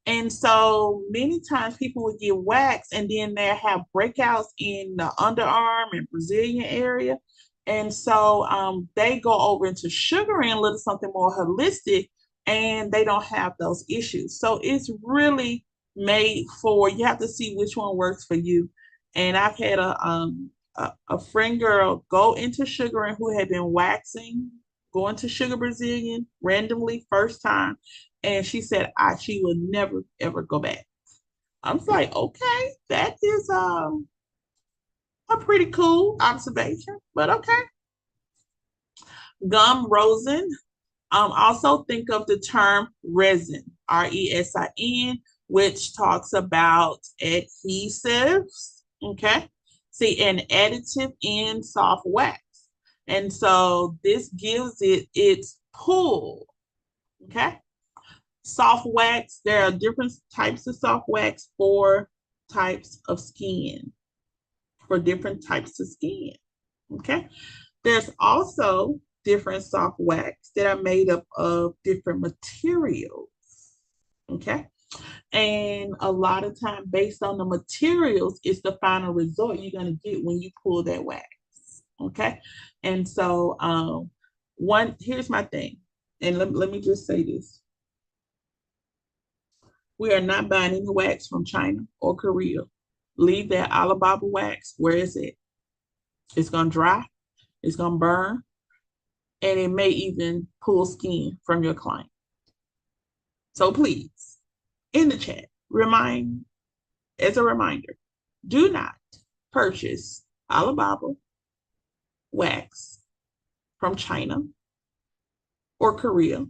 [SPEAKER 1] And so many times people would get wax and then they have breakouts in the underarm and Brazilian area. And so they go over into sugaring a little something more holistic and they don't have those issues. So it's really made for, you have to see which one works for you. And I've had a friend girl go into sugaring who had been waxing, going to Sugar Brazilian randomly first time. And she said she would never ever go back. I was like, okay, that is a pretty cool observation, but okay. Gum rosin. Also think of the term resin, resin, which talks about adhesives. Okay. See, an additive in soft wax. And so this gives it its pull. Okay. Soft wax, there are different types of soft wax for types of skin, for different types of skin. Okay. There's also different soft wax that are made up of different materials. Okay. And a lot of time, based on the materials, it's the final result you're going to get when you pull that wax. Okay. And so, here's my thing. And let me just say this. We are not buying any wax from China or Korea. Leave that Alibaba wax where it's at. It's going to dry, it's going to burn, and it may even pull skin from your client. So please, in the chat, as a reminder, do not purchase Alibaba wax from China or Korea.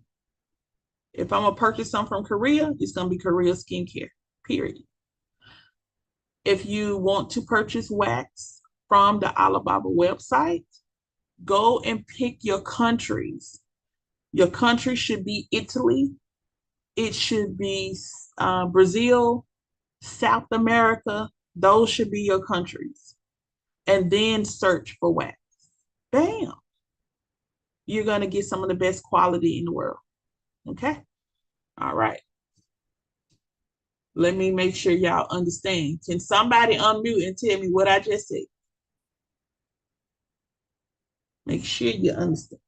[SPEAKER 1] If I'm going to purchase some from Korea, it's going to be Korea skincare, period. If you want to purchase wax from the Alibaba website, go and pick your countries. Your country should be Italy. It should be Brazil, South America. Those should be your countries. And then search for wax. Bam. You're going to get some of the best quality in the world. Okay? All right. Let me make sure y'all understand. Can somebody unmute and tell me what I just said? Make sure you understand.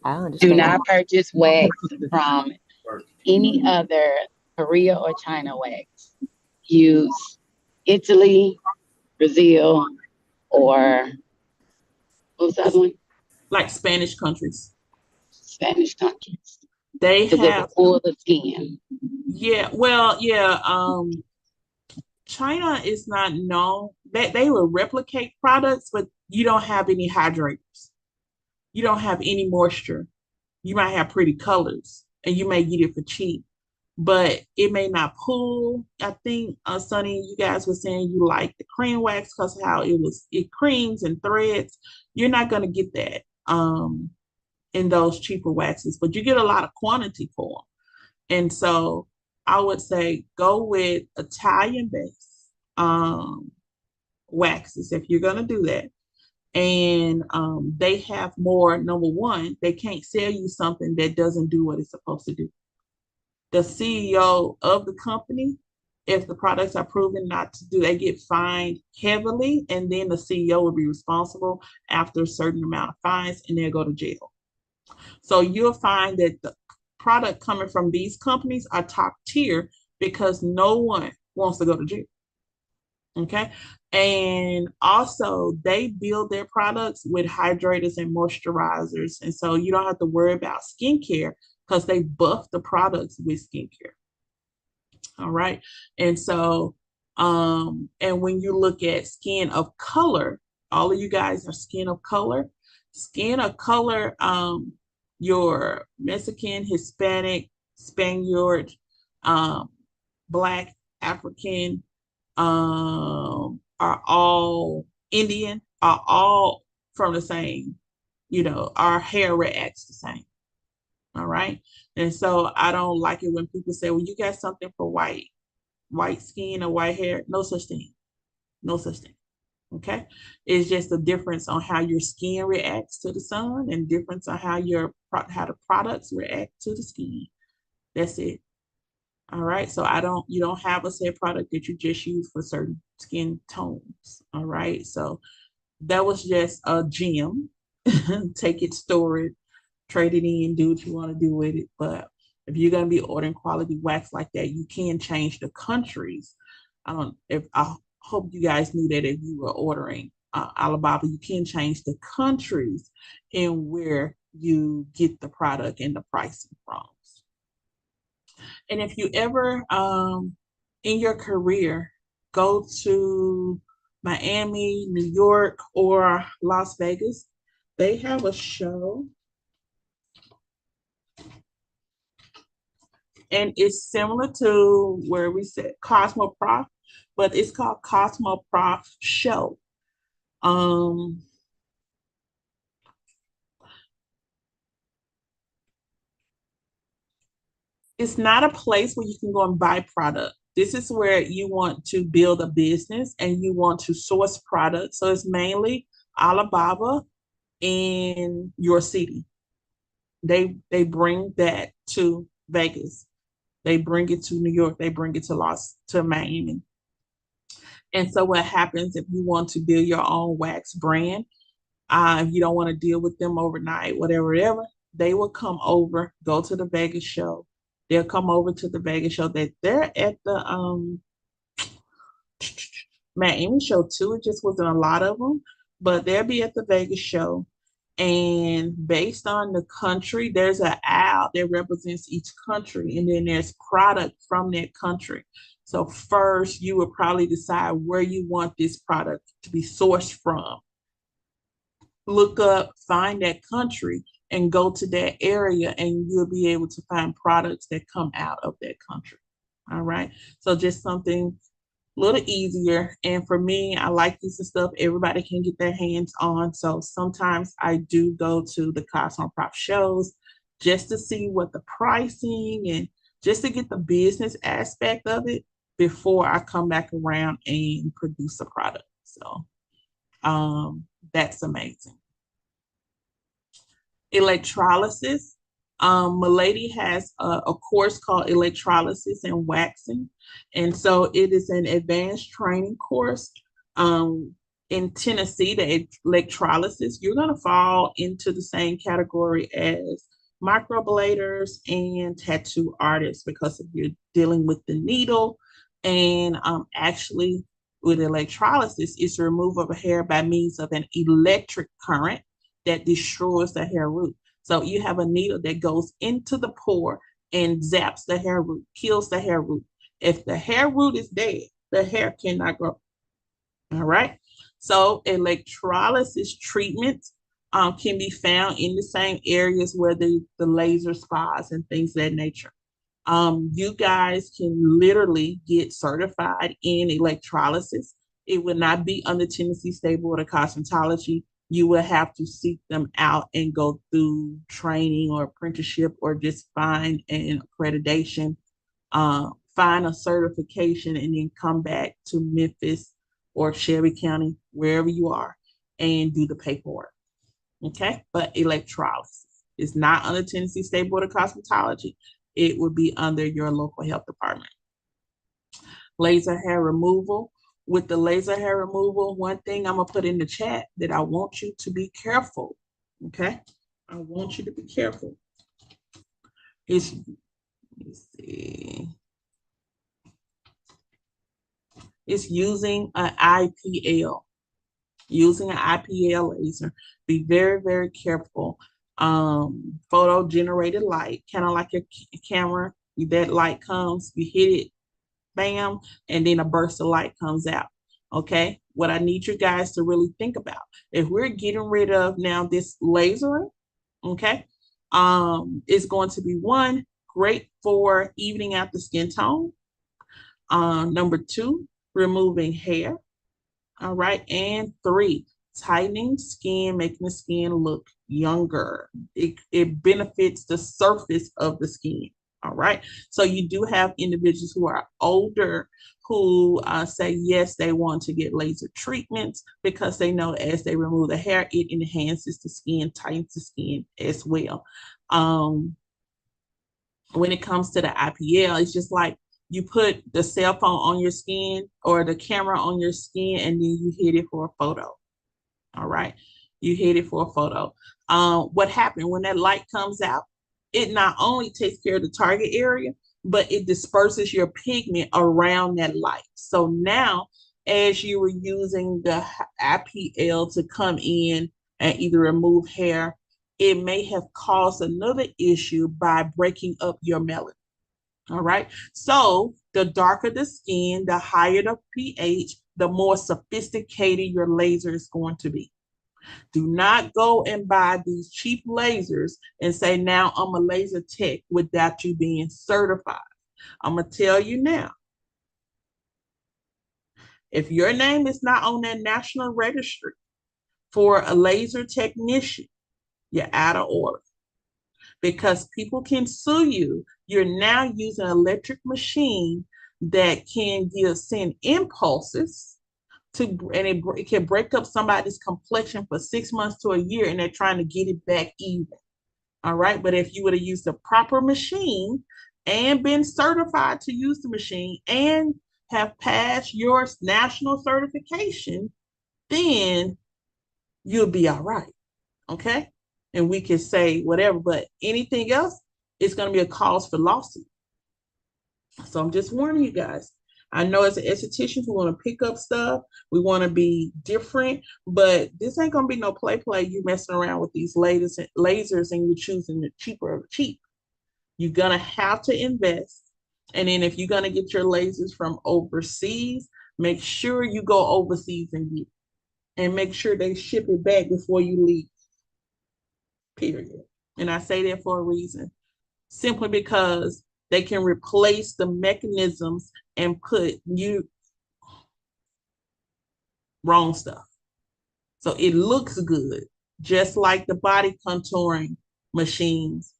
[SPEAKER 5] I
[SPEAKER 3] Do
[SPEAKER 5] understand.
[SPEAKER 3] not purchase wax from any other Korea or China wax. Use Italy, Brazil, or what was the other one?
[SPEAKER 1] Like Spanish countries.
[SPEAKER 3] Spanish countries.
[SPEAKER 1] They
[SPEAKER 3] Because it will
[SPEAKER 1] have,
[SPEAKER 3] pull the skin.
[SPEAKER 1] yeah, well, yeah, China is not known that they will replicate products, but you don't have any hydrators. You don't have any moisture. You might have pretty colors and you may get it for cheap, but it may not pull. I think, Sonny, you guys were saying you like the cream wax because how it creams and threads. You're not going to get that. in those cheaper waxes, but you get a lot of quantity for them. And so I would say go with Italian based waxes if you're going to do that. And they have more, number one, they can't sell you something that doesn't do what it's supposed to do. The CEO of the company, if the products are proven not to do, they get fined heavily, and then the CEO will be responsible after a certain amount of fines, and they'll go to jail. So you'll find that the product coming from these companies are top tier because no one wants to go to jail. Okay. And also, they build their products with hydrators and moisturizers. And so you don't have to worry about skincare because they buff the products with skincare. All right. And so, and when you look at skin of color, all of you guys are skin of color. Skin of color, your Mexican, Hispanic, Spaniard, um, Black, African, are all Indian, are all from the same, our hair reacts the same. All right. And so I don't like it when people say, well, you got something for white skin or white hair. No such thing. No such thing. Okay. It's just a difference on how your skin reacts to the sun and difference on how how the products react to the skin. That's it. All right. So you don't have a set product that you just use for certain skin tones. All right. So that was just a gem. Take it, store it, trade it in, do what you want to do with it. But if you're going to be ordering quality wax like that, you can change the countries. I hope you guys knew that if you were ordering Alibaba, you can change the countries and where you get the product and the pricing from. And if you ever, in your career, go to Miami, New York, or Las Vegas, they have a show. And it's similar to where we said Cosmoprof, but it's called Cosmoprof Show. It's not a place where you can go and buy product. This is where you want to build a business and you want to source products. So it's mainly Alibaba in your city. They bring that to Vegas. They bring it to New York. They bring it to Miami. And so what happens if you want to build your own wax brand, if you don't want to deal with them overnight, whatever, they will come over, go to the Vegas show. They'll come over to the Vegas show. They're at the Miami show too. It just wasn't a lot of them, but they'll be at the Vegas show. And based on the country, there's an aisle that represents each country, and then there's product from that country. So first, you would probably decide where you want this product to be sourced from. Look up, find that country, and go to that area, and you'll be able to find products that come out of that country. All right. So just something a little easier. And for me, I like this and stuff everybody can get their hands on. So sometimes I do go to the Cosmoprof shows just to see what the pricing and just to get the business aspect of it before I come back around and produce a product. So that's amazing. Electrolysis. Milady has a course called Electrolysis and Waxing. And so it is an advanced training course. In Tennessee, the electrolysis, you're going to fall into the same category as microbladers and tattoo artists because if you're dealing with the needle and actually with electrolysis, it's the removal of a hair by means of an electric current that destroys the hair root. So you have a needle that goes into the pore and zaps the hair root, kills the hair root. If the hair root is dead, the hair cannot grow. All right. So electrolysis treatments can be found in the same areas where the laser spas and things of that nature. You guys can literally get certified in electrolysis. It would not be under Tennessee State Board of Cosmetology. you will have to seek them out and go through training or apprenticeship or just find an accreditation, find a certification, and then come back to Memphis or Shelby County, wherever you are, and do the paperwork. Okay, but electrolysis is not under Tennessee State Board of Cosmetology. It would be under your local health department. Laser hair removal. With the laser hair removal, one thing I'm gonna put in the chat that I want you to be careful. Okay, I want you to be careful. Let me see. It's using an IPL. Using an IPL laser. Be very, very careful. Photo generated light, kind of like your camera. That light comes, you hit it, bam, and then a burst of light comes out. Okay, what I need you guys to really think about, if we're getting rid of now this laser, okay, it's going to be one, great for evening out the skin tone. Number two, removing hair. All right, and three, tightening skin, making the skin look younger. It benefits the surface of the skin. All right, so you do have individuals who are older who say yes, they want to get laser treatments because they know as they remove the hair, it enhances the skin, tightens the skin as well. When it comes to the IPL, it's just like you put the cell phone on your skin or the camera on your skin, and then you hit it for a photo. All right, you hit it for a photo. What happened when that light comes out? It not only takes care of the target area, but it disperses your pigment around that light. So now, as you were using the IPL to come in and either remove hair, it may have caused another issue by breaking up your melanin. All right. So the darker the skin, the higher the pH, the more sophisticated your laser is going to be. Do not go and buy these cheap lasers and say, now I'm a laser tech without you being certified. I'm going to tell you now, if your name is not on that national registry for a laser technician, you're out of order because people can sue you. You're now using an electric machine that can send impulses to, and it can break up somebody's complexion for 6 months to a year, and they're trying to get it back even. All right, but if you would have used the proper machine and been certified to use the machine and have passed your national certification, then you'll be all right. Okay, and we can say whatever, but anything else, it's going to be a cause for lawsuit. So I'm just warning you guys. I know as an esthetician, we want to pick up stuff. We want to be different, but this ain't going to be no play. You messing around with these lasers and you're choosing the cheaper of the cheap. You're going to have to invest. And then if you're going to get your lasers from overseas, make sure you go overseas and get it. And make sure they ship it back before you leave. Period. And I say that for a reason. Simply because they can replace the mechanisms and put you wrong stuff. So it looks good, just like the body contouring machines.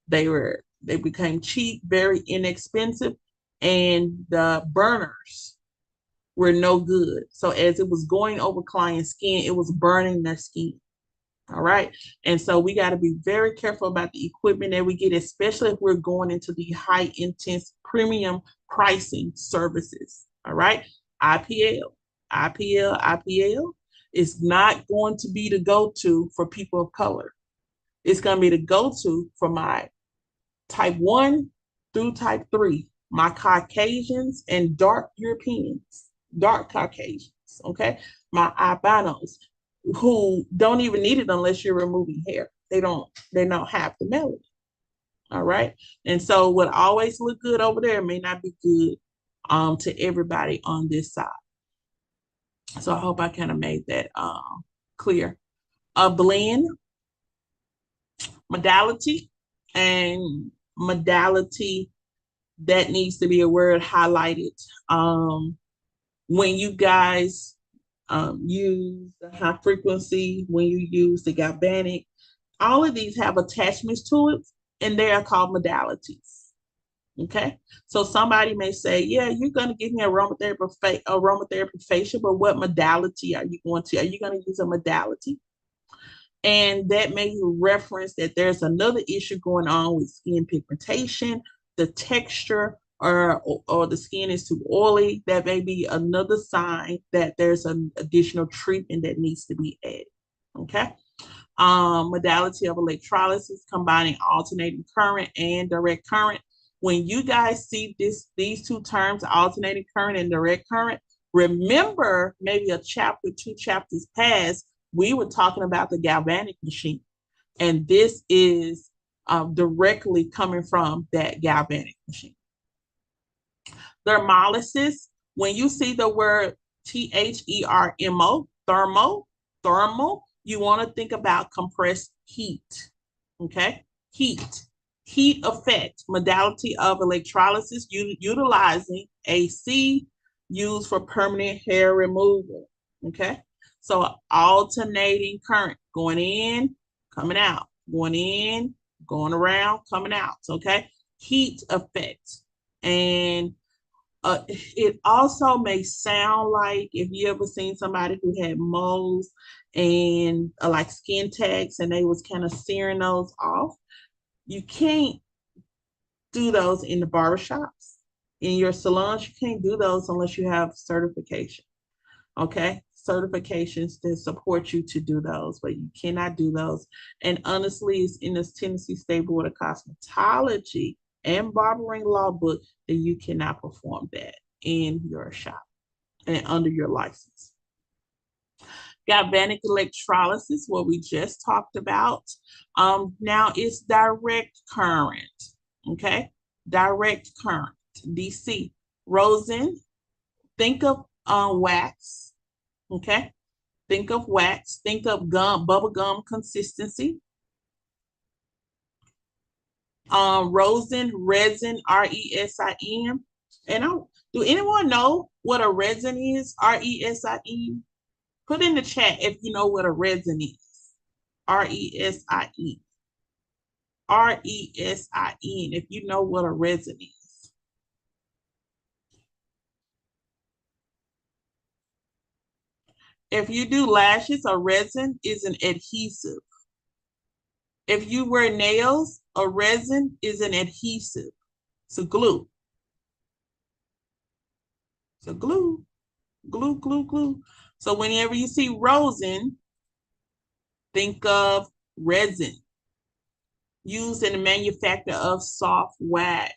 [SPEAKER 1] They became cheap, very inexpensive, and the burners were no good. So as it was going over client skin, it was burning their skin. All right. And so we got to be very careful about the equipment that we get, especially if we're going into the high intense premium pricing services. All right. IPL is not going to be the go-to for people of color. It's going to be the go-to for my type 1 through type 3, my Caucasians and dark Europeans, dark Caucasians. Okay. My albinos, who don't even need it unless you're removing hair. They don't have the melanin. All right. And so what always look good over there may not be good to everybody on this side. So I hope I kind of made that clear. A blend, modality, and modality, that needs to be a word highlighted. When you guys use the high frequency, when you use the galvanic. All of these have attachments to it, and they are called modalities. Okay, so somebody may say, yeah, you're going to give me aromatherapy facial, but what modality are you going to? Are you going to use a modality? And that may reference that there's another issue going on with skin pigmentation, the texture, or the skin is too oily. That may be another sign that there's an additional treatment that needs to be added. Okay. Modality of electrolysis, combining alternating current and direct current. When you guys see these two terms, alternating current and direct current, remember maybe a chapter, 2 chapters past, we were talking about the galvanic machine. And this is directly coming from that galvanic machine. Thermolysis, when you see the word THERMO, thermal, you want to think about compressed heat. Okay, heat effect, modality of electrolysis, utilizing AC, used for permanent hair removal. Okay, so alternating current, going in, coming out, going in, going around, coming out. Okay, heat effect. And it also may sound like, if you ever seen somebody who had moles and like skin tags, and they was kind of searing those off, you can't do those in the barbershops. In your salons, you can't do those unless you have certification. Okay, certifications that support you to do those, but you cannot do those. And honestly, it's in this Tennessee State Board of Cosmetology and barbering law book that you cannot perform that in your shop and under your license. Galvanic electrolysis, what we just talked about. Now it's direct current. Okay, direct current, DC. Rosin, think of wax. Okay, think of wax, think of gum, bubble gum consistency. Rosin, resin, R-E-S-I-N. And do anyone know what a resin is? R-E-S-I-N. Put in the chat if you know what a resin is. R-E-S-I-N. R-E-S-I-N, if you know what a resin is. If you do lashes, a resin is an adhesive. If you wear nails, a resin is an adhesive. It's a glue. It's a glue. Glue, glue, glue. So whenever you see rosin, think of resin used in the manufacture of soft wax.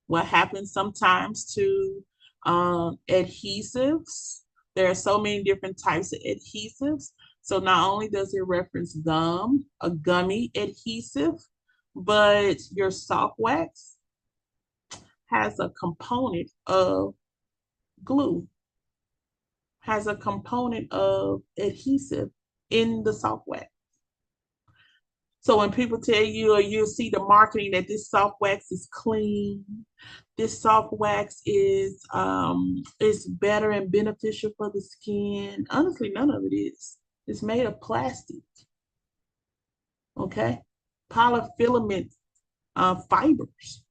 [SPEAKER 1] What happens sometimes to adhesives, there are so many different types of adhesives. So not only does it reference gum, a gummy adhesive, but your soft wax has a component of glue, has a component of adhesive in the soft wax. So when people tell you, or you'll see the marketing that this soft wax is clean, this soft wax is better and beneficial for the skin. Honestly, none of it is. It's made of plastic. Okay, polyfilament fibers.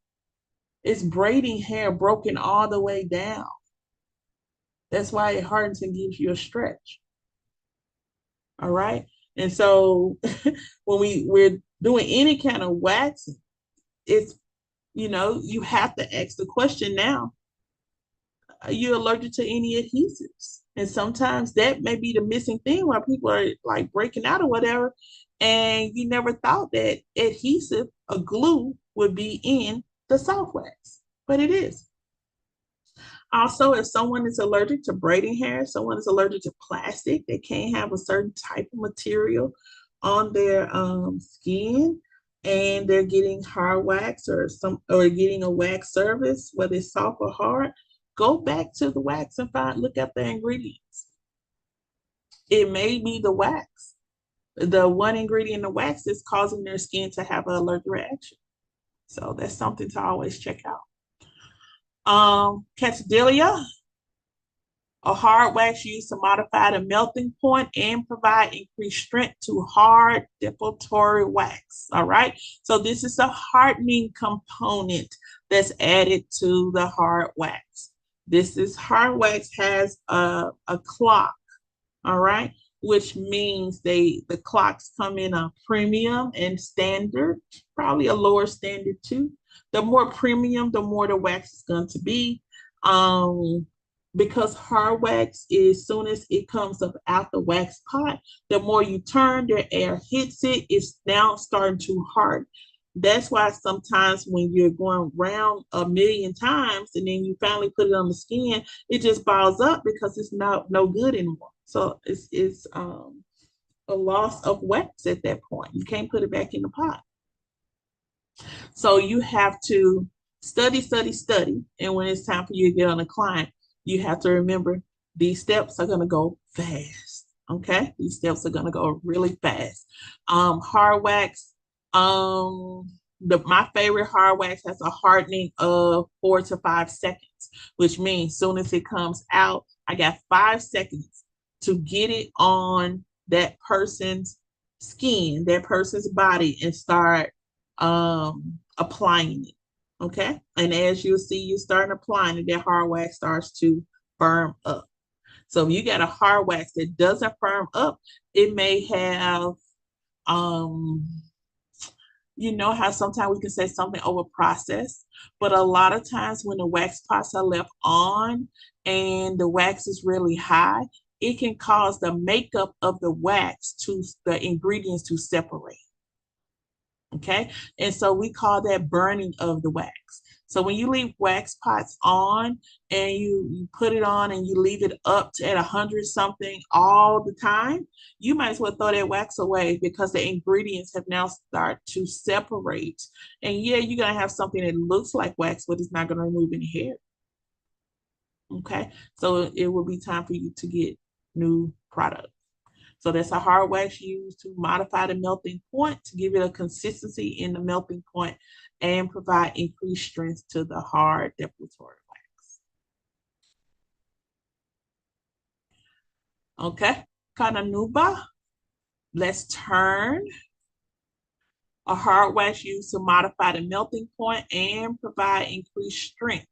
[SPEAKER 1] It's braiding hair broken all the way down. That's why it hardens and gives you a stretch. All right. And so when we're doing any kind of waxing, it's, you have to ask the question now, are you allergic to any adhesives? And sometimes that may be the missing thing why people are like breaking out or whatever. And you never thought that adhesive, a glue, would be in the soft wax, but it is. Also, if someone is allergic to braiding hair, someone is allergic to plastic, they can't have a certain type of material on their skin, and they're getting hard wax or getting a wax service, whether it's soft or hard, go back to the wax and look at the ingredients. It may be the wax. The one ingredient in the wax is causing their skin to have an allergic reaction. So that's something to always check out. Cachexia, A hard wax used to modify the melting point and provide increased strength to hard depilatory wax. All right. So this is a hardening component that's added to the hard wax. This is hard wax has a clock. All right. Which means the clocks come in a premium and standard, probably a lower standard too. The more premium, the more the wax is going to be. Because hard wax, as soon as it comes up out the wax pot, the more you turn, the air hits it, it's now starting to harden. That's why sometimes when you're going round a million times and then you finally put it on the skin, it just balls up because it's not no good anymore. So it's a loss of wax at that point. You can't put it back in the pot. So you have to study, study, study. And when it's time for you to get on a client, you have to remember these steps are going to go fast. Okay. These steps are going to go really fast. Hard wax. My favorite hard wax has a hardening of 4 to 5 seconds, which means soon as it comes out, I got 5 seconds to get it on that person's skin, that person's body, and start applying it. Okay. And as you'll see, you start applying it, that hard wax starts to firm up. So if you got a hard wax that doesn't firm up, it may have, you know how sometimes we can say something over processed, but a lot of times when the wax pots are left on and the wax is really high, it can cause the makeup of the wax to the ingredients to separate. Okay. And so we call that burning of the wax. So when you leave wax pots on and you put it on and you leave it up to at 100 something all the time, you might as well throw that wax away because the ingredients have now started to separate. And yeah, you're going to have something that looks like wax, but it's not going to remove any hair. Okay. So it will be time for you to get new product. So that's a hard wax used to modify the melting point to give it a consistency in the melting point and provide increased strength to the hard depilatory wax. Okay, Kananuba. Let's turn. A hard wax used to modify the melting point and provide increased strength.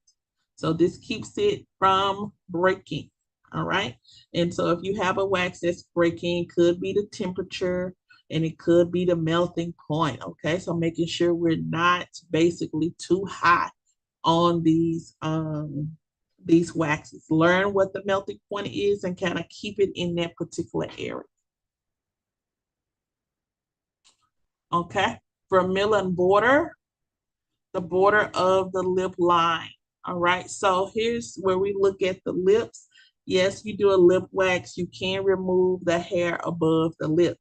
[SPEAKER 1] So this keeps it from breaking. All right. And so if you have a wax that's breaking, could be the temperature and it could be the melting point. Okay. So making sure we're not basically too high on these waxes. Learn what the melting point is and kind of keep it in that particular area. Okay. Vermilion border, the border of the lip line. All right. So here's where we look at the lips. Yes, you do a lip wax, you can remove the hair above the lip.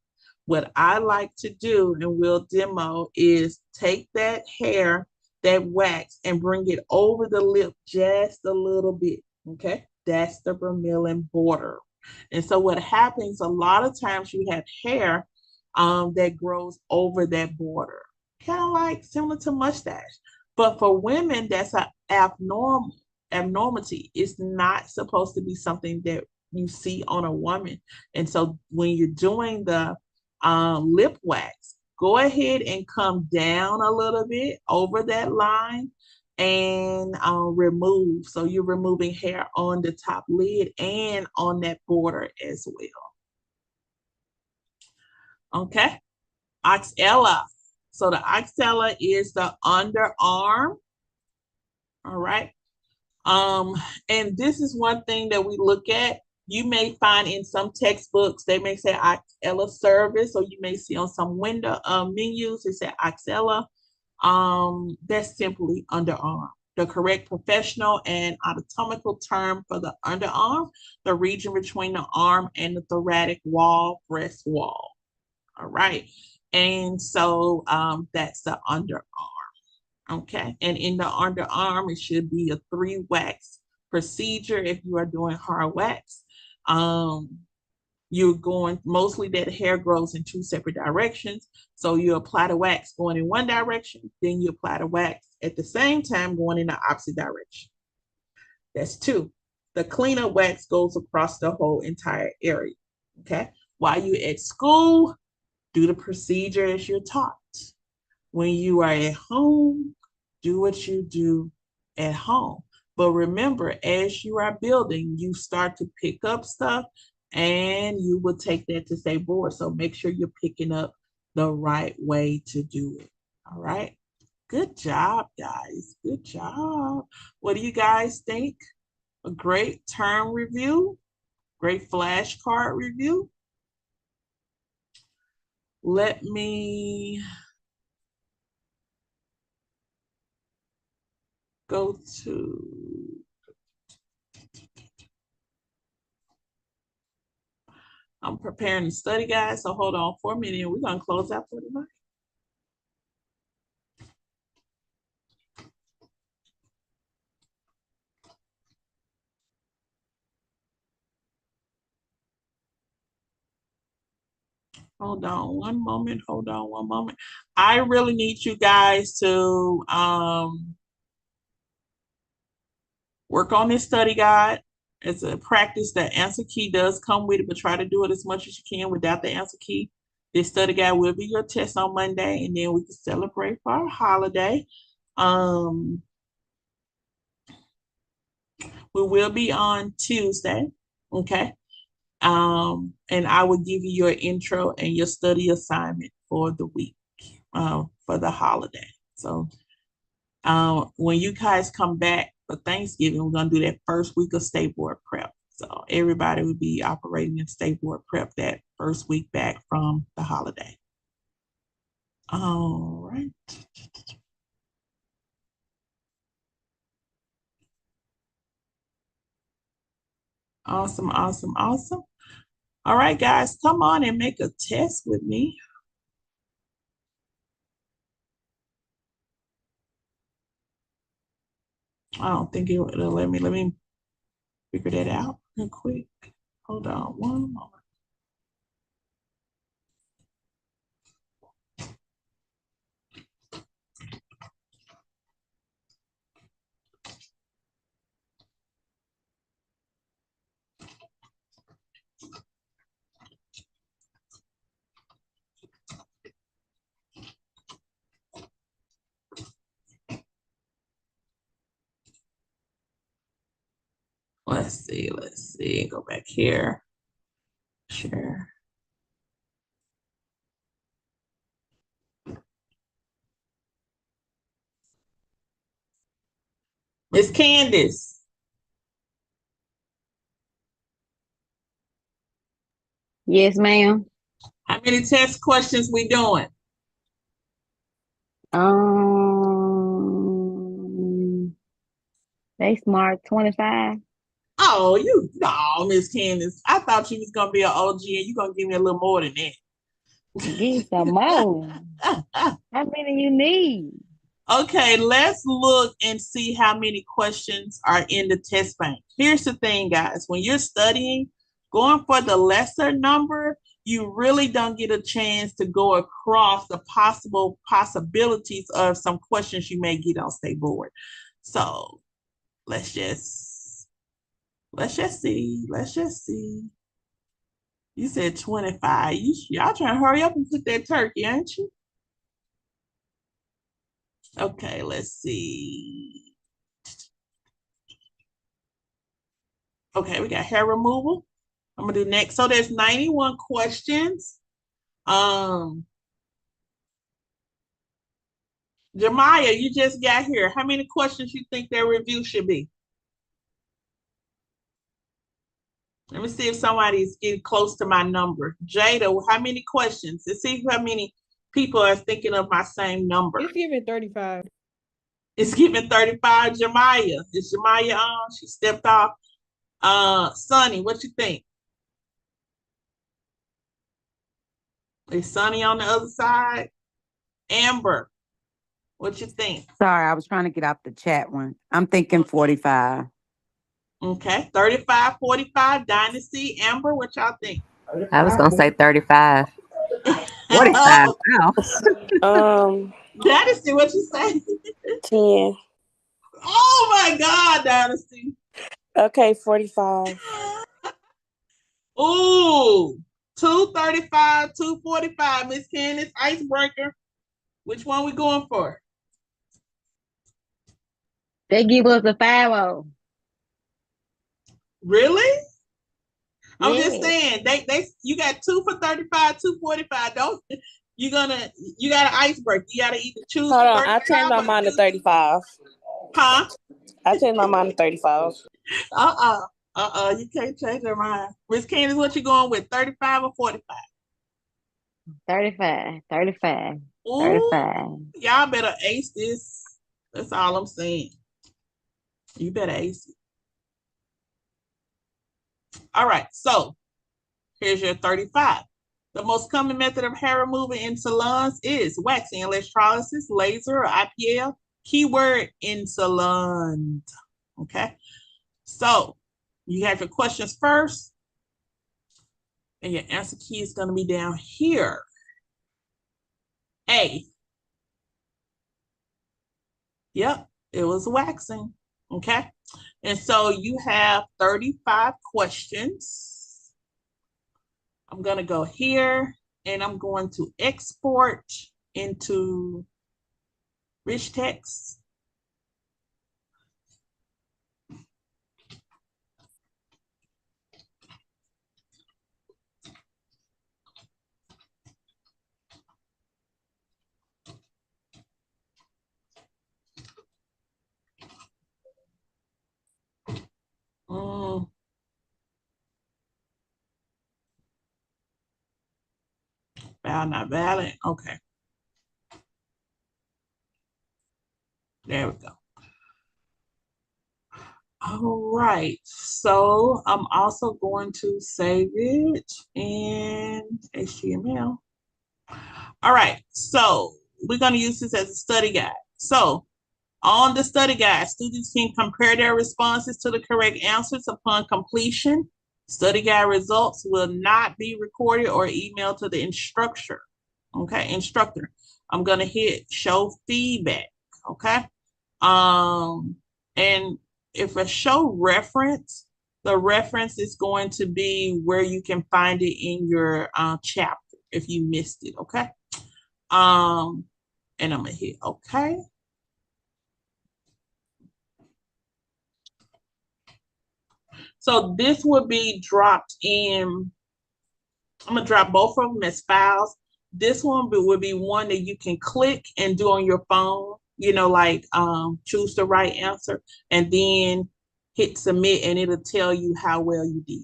[SPEAKER 1] What I like to do, and we'll demo, is take that hair, that wax, and bring it over the lip just a little bit. Okay, that's the vermilion border. And so what happens, a lot of times you have hair that grows over that border, kind of like similar to mustache. But for women, that's an abnormality. It's not supposed to be something that you see on a woman. And so when you're doing the lip wax, go ahead and come down a little bit over that line and remove. So you're removing hair on the top lid and on that border as well. Okay, axilla. So the axilla is the underarm. All right. And this is one thing that we look at. You may find in some textbooks, they may say axilla service, or you may see on some window menus, it say axilla. That's simply underarm. The correct professional and anatomical term for the underarm, the region between the arm and the thoracic wall, breast wall. All right. And so that's the underarm. Okay. And in the underarm, it should be a 3 wax procedure if you are doing hard wax. You're going, mostly that hair grows in 2 separate directions. So you apply the wax going in one direction, then you apply the wax at the same time going in the opposite direction. That's 2. The cleanup wax goes across the whole entire area. Okay. While you're at school, do the procedure as you're taught. When you are at home, do what you do at home. But remember, as you are building, you start to pick up stuff and you will take that to stay board. So make sure you're picking up the right way to do it. All right. Good job, guys. Good job. What do you guys think? A great term review, great flashcard review. Let me go to, I'm preparing the study guide, so hold on for a minute. We're going to close out for tonight. Hold on one moment. Hold on one moment. I really need you guys to work on this study guide. It's a practice that answer key does come with it, but try to do it as much as you can without the answer key. This study guide will be your test on Monday, and then we can celebrate for our holiday. We will be on Tuesday, okay? And I will give you your intro and your study assignment for the week, for the holiday. So when you guys come back for Thanksgiving, we're gonna do that first week of state board prep. So everybody will be operating in state board prep that first week back from the holiday. All right. Awesome, awesome, awesome. All right, guys, come on and make a test with me. I don't think it'll let me figure that out real quick. Hold on one moment. Let's see, go back here. Share. Miss Candace.
[SPEAKER 3] Yes, ma'am.
[SPEAKER 1] How many test questions we doing?
[SPEAKER 3] They smart 25.
[SPEAKER 1] Oh, no, Miss Candace. I thought you was gonna be an OG and you gonna give me a little more than that.
[SPEAKER 3] Give some more. How many you need?
[SPEAKER 1] Okay, let's look and see how many questions are in the test bank. Here's the thing, guys. When you're studying, going for the lesser number, you really don't get a chance to go across the possibilities of some questions you may get on state board. So let's just see. Let's just see. You said 25. Y'all trying to hurry up and cook that turkey, ain't you? Okay, let's see. Okay, we got hair removal. I'm gonna do next. So there's 91 questions. Jemiah, you just got here. How many questions you think their review should be? Let me see if somebody's getting close to my number. Jada, how many questions? Let's see how many people are thinking of my same number.
[SPEAKER 4] It's giving 35.
[SPEAKER 1] It's giving 35. Jemiah. Is Jemiah on? She stepped off. Sonny, what you think? Is Sonny on the other side? Amber, what you think?
[SPEAKER 2] Sorry, I was trying to get out the chat one. I'm thinking 45.
[SPEAKER 1] Okay, 35, 45, Dynasty. Amber, what y'all think?
[SPEAKER 5] I was gonna say 35. 45. Oh.
[SPEAKER 1] Dynasty, what you say?
[SPEAKER 4] 10.
[SPEAKER 1] Oh my God, Dynasty.
[SPEAKER 6] Okay, 45.
[SPEAKER 1] Ooh, 235, 245. Miss Candace, icebreaker. Which one we going for?
[SPEAKER 3] They give us a 5-0.
[SPEAKER 1] Really? I'm just
[SPEAKER 3] Yeah.
[SPEAKER 1] saying, they you got 2 for 35, 245. Don't you got an icebreaker. You gotta either choose
[SPEAKER 6] Hold
[SPEAKER 1] for
[SPEAKER 6] on, I changed
[SPEAKER 1] 35
[SPEAKER 6] my
[SPEAKER 1] or
[SPEAKER 6] mind to
[SPEAKER 1] choose.
[SPEAKER 6] 35.
[SPEAKER 1] Huh?
[SPEAKER 6] I changed my mind to 35.
[SPEAKER 1] You can't change your mind. Miss Candace, what you going with? 35 or 45?
[SPEAKER 3] 35, 35,
[SPEAKER 1] Ooh,
[SPEAKER 3] 35.
[SPEAKER 1] y'all better ace this. That's all I'm saying. You better ace it. All right, so here's your 35. The most common method of hair removal in salons is waxing, electrolysis, laser, or IPL. Keyword in salons. Okay, so you have your questions first, and your answer key is going to be down here. A. Yep, it was waxing. Okay, and so you have 35 questions. I'm going to go here and I'm going to export into rich text. Mm, valid, not valid. Okay, there we go. All right, so I'm also going to save it in HTML. All right, so we're going to use this as a study guide. So on the study guide, students can compare their responses to the correct answers upon completion. Study guide results will not be recorded or emailed to the instructor. Okay, instructor. I'm gonna hit show feedback. Okay. And if a show reference, the reference is going to be where you can find it in your chapter if you missed it. Okay. And I'm gonna hit okay. So this would be dropped in. I'm gonna drop both of them as files. This one would be one that you can click and do on your phone, like choose the right answer and then hit submit and it'll tell you how well you did.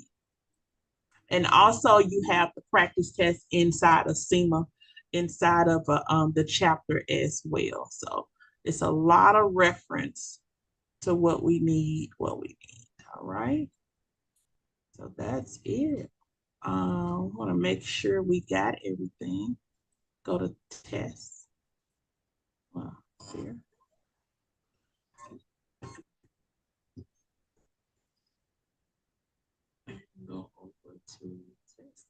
[SPEAKER 1] And also you have the practice test inside of SEMA, inside of the chapter as well. So it's a lot of reference to what we need. All right. So that's it. Want to make sure we got everything. Go to test. Well, here. Go over to test.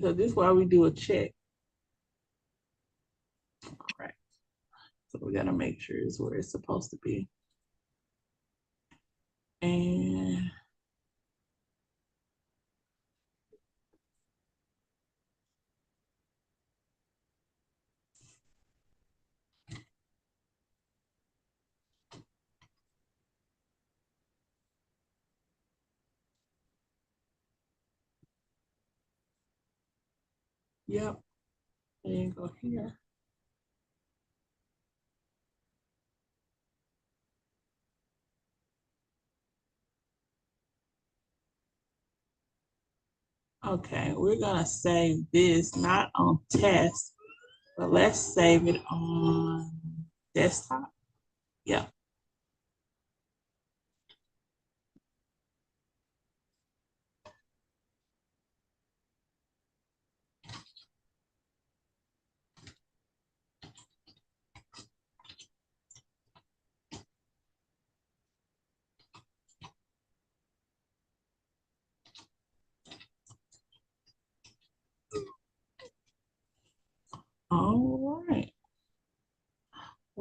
[SPEAKER 1] So this is why we do a check. All right. So we got to make sure it's where it's supposed to be. And yep. And go here. Okay, we're gonna save this not on test, but let's save it on desktop. Yeah.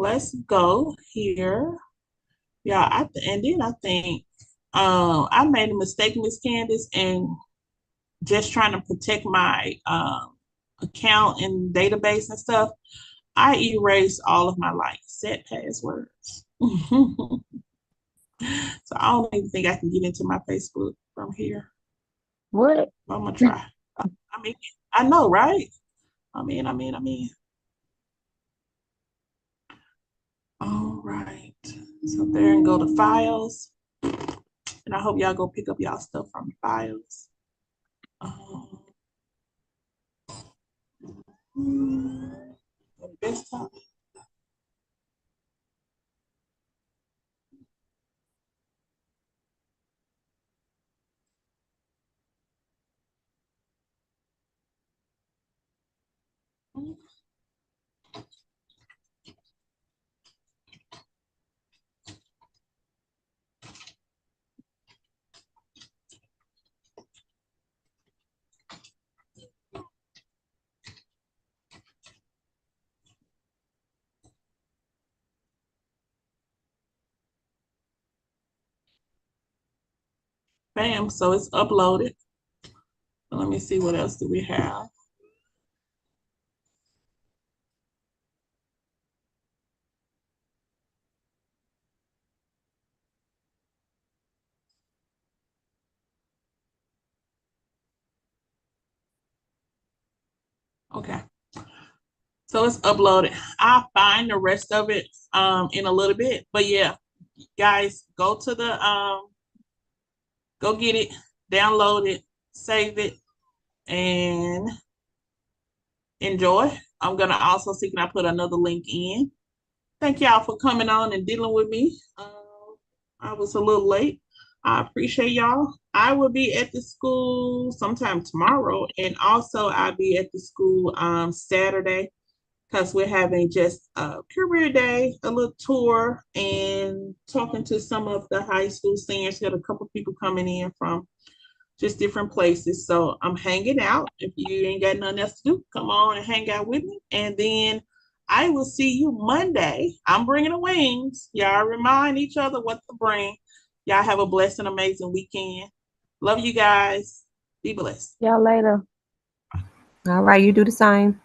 [SPEAKER 1] let's go here. Yeah, and then I think I made a mistake, Miss Candace, and just trying to protect my account and database and stuff. I erased all of my like set passwords. So I don't even think I can get into my Facebook from here.
[SPEAKER 3] What?
[SPEAKER 1] But I'm gonna try. I mean, I know, right? I mean. All right. So there and go to files. And I hope y'all go pick up y'all stuff from the files. Desktop. Bam, so it's uploaded. So let me see what else do we have. Okay. So it's uploaded. I'll find the rest of it in a little bit. But yeah, guys, go to the go get it, download it, save it, and enjoy. I'm gonna also see can I put another link in. Thank y'all for coming on and dealing with me. I was a little late. I appreciate y'all. I will be at the school sometime tomorrow, and also I'll be at the school Saturday because we're having just a career day, a little tour, and talking to some of the high school seniors. Got a couple people coming in from just different places. So I'm hanging out. If you ain't got nothing else to do, come on and hang out with me. And then I will see you Monday. I'm bringing the wings. Y'all remind each other what to bring. Y'all have a blessed and amazing weekend. Love you guys. Be blessed.
[SPEAKER 4] Y'all later.
[SPEAKER 5] All right, you do the same.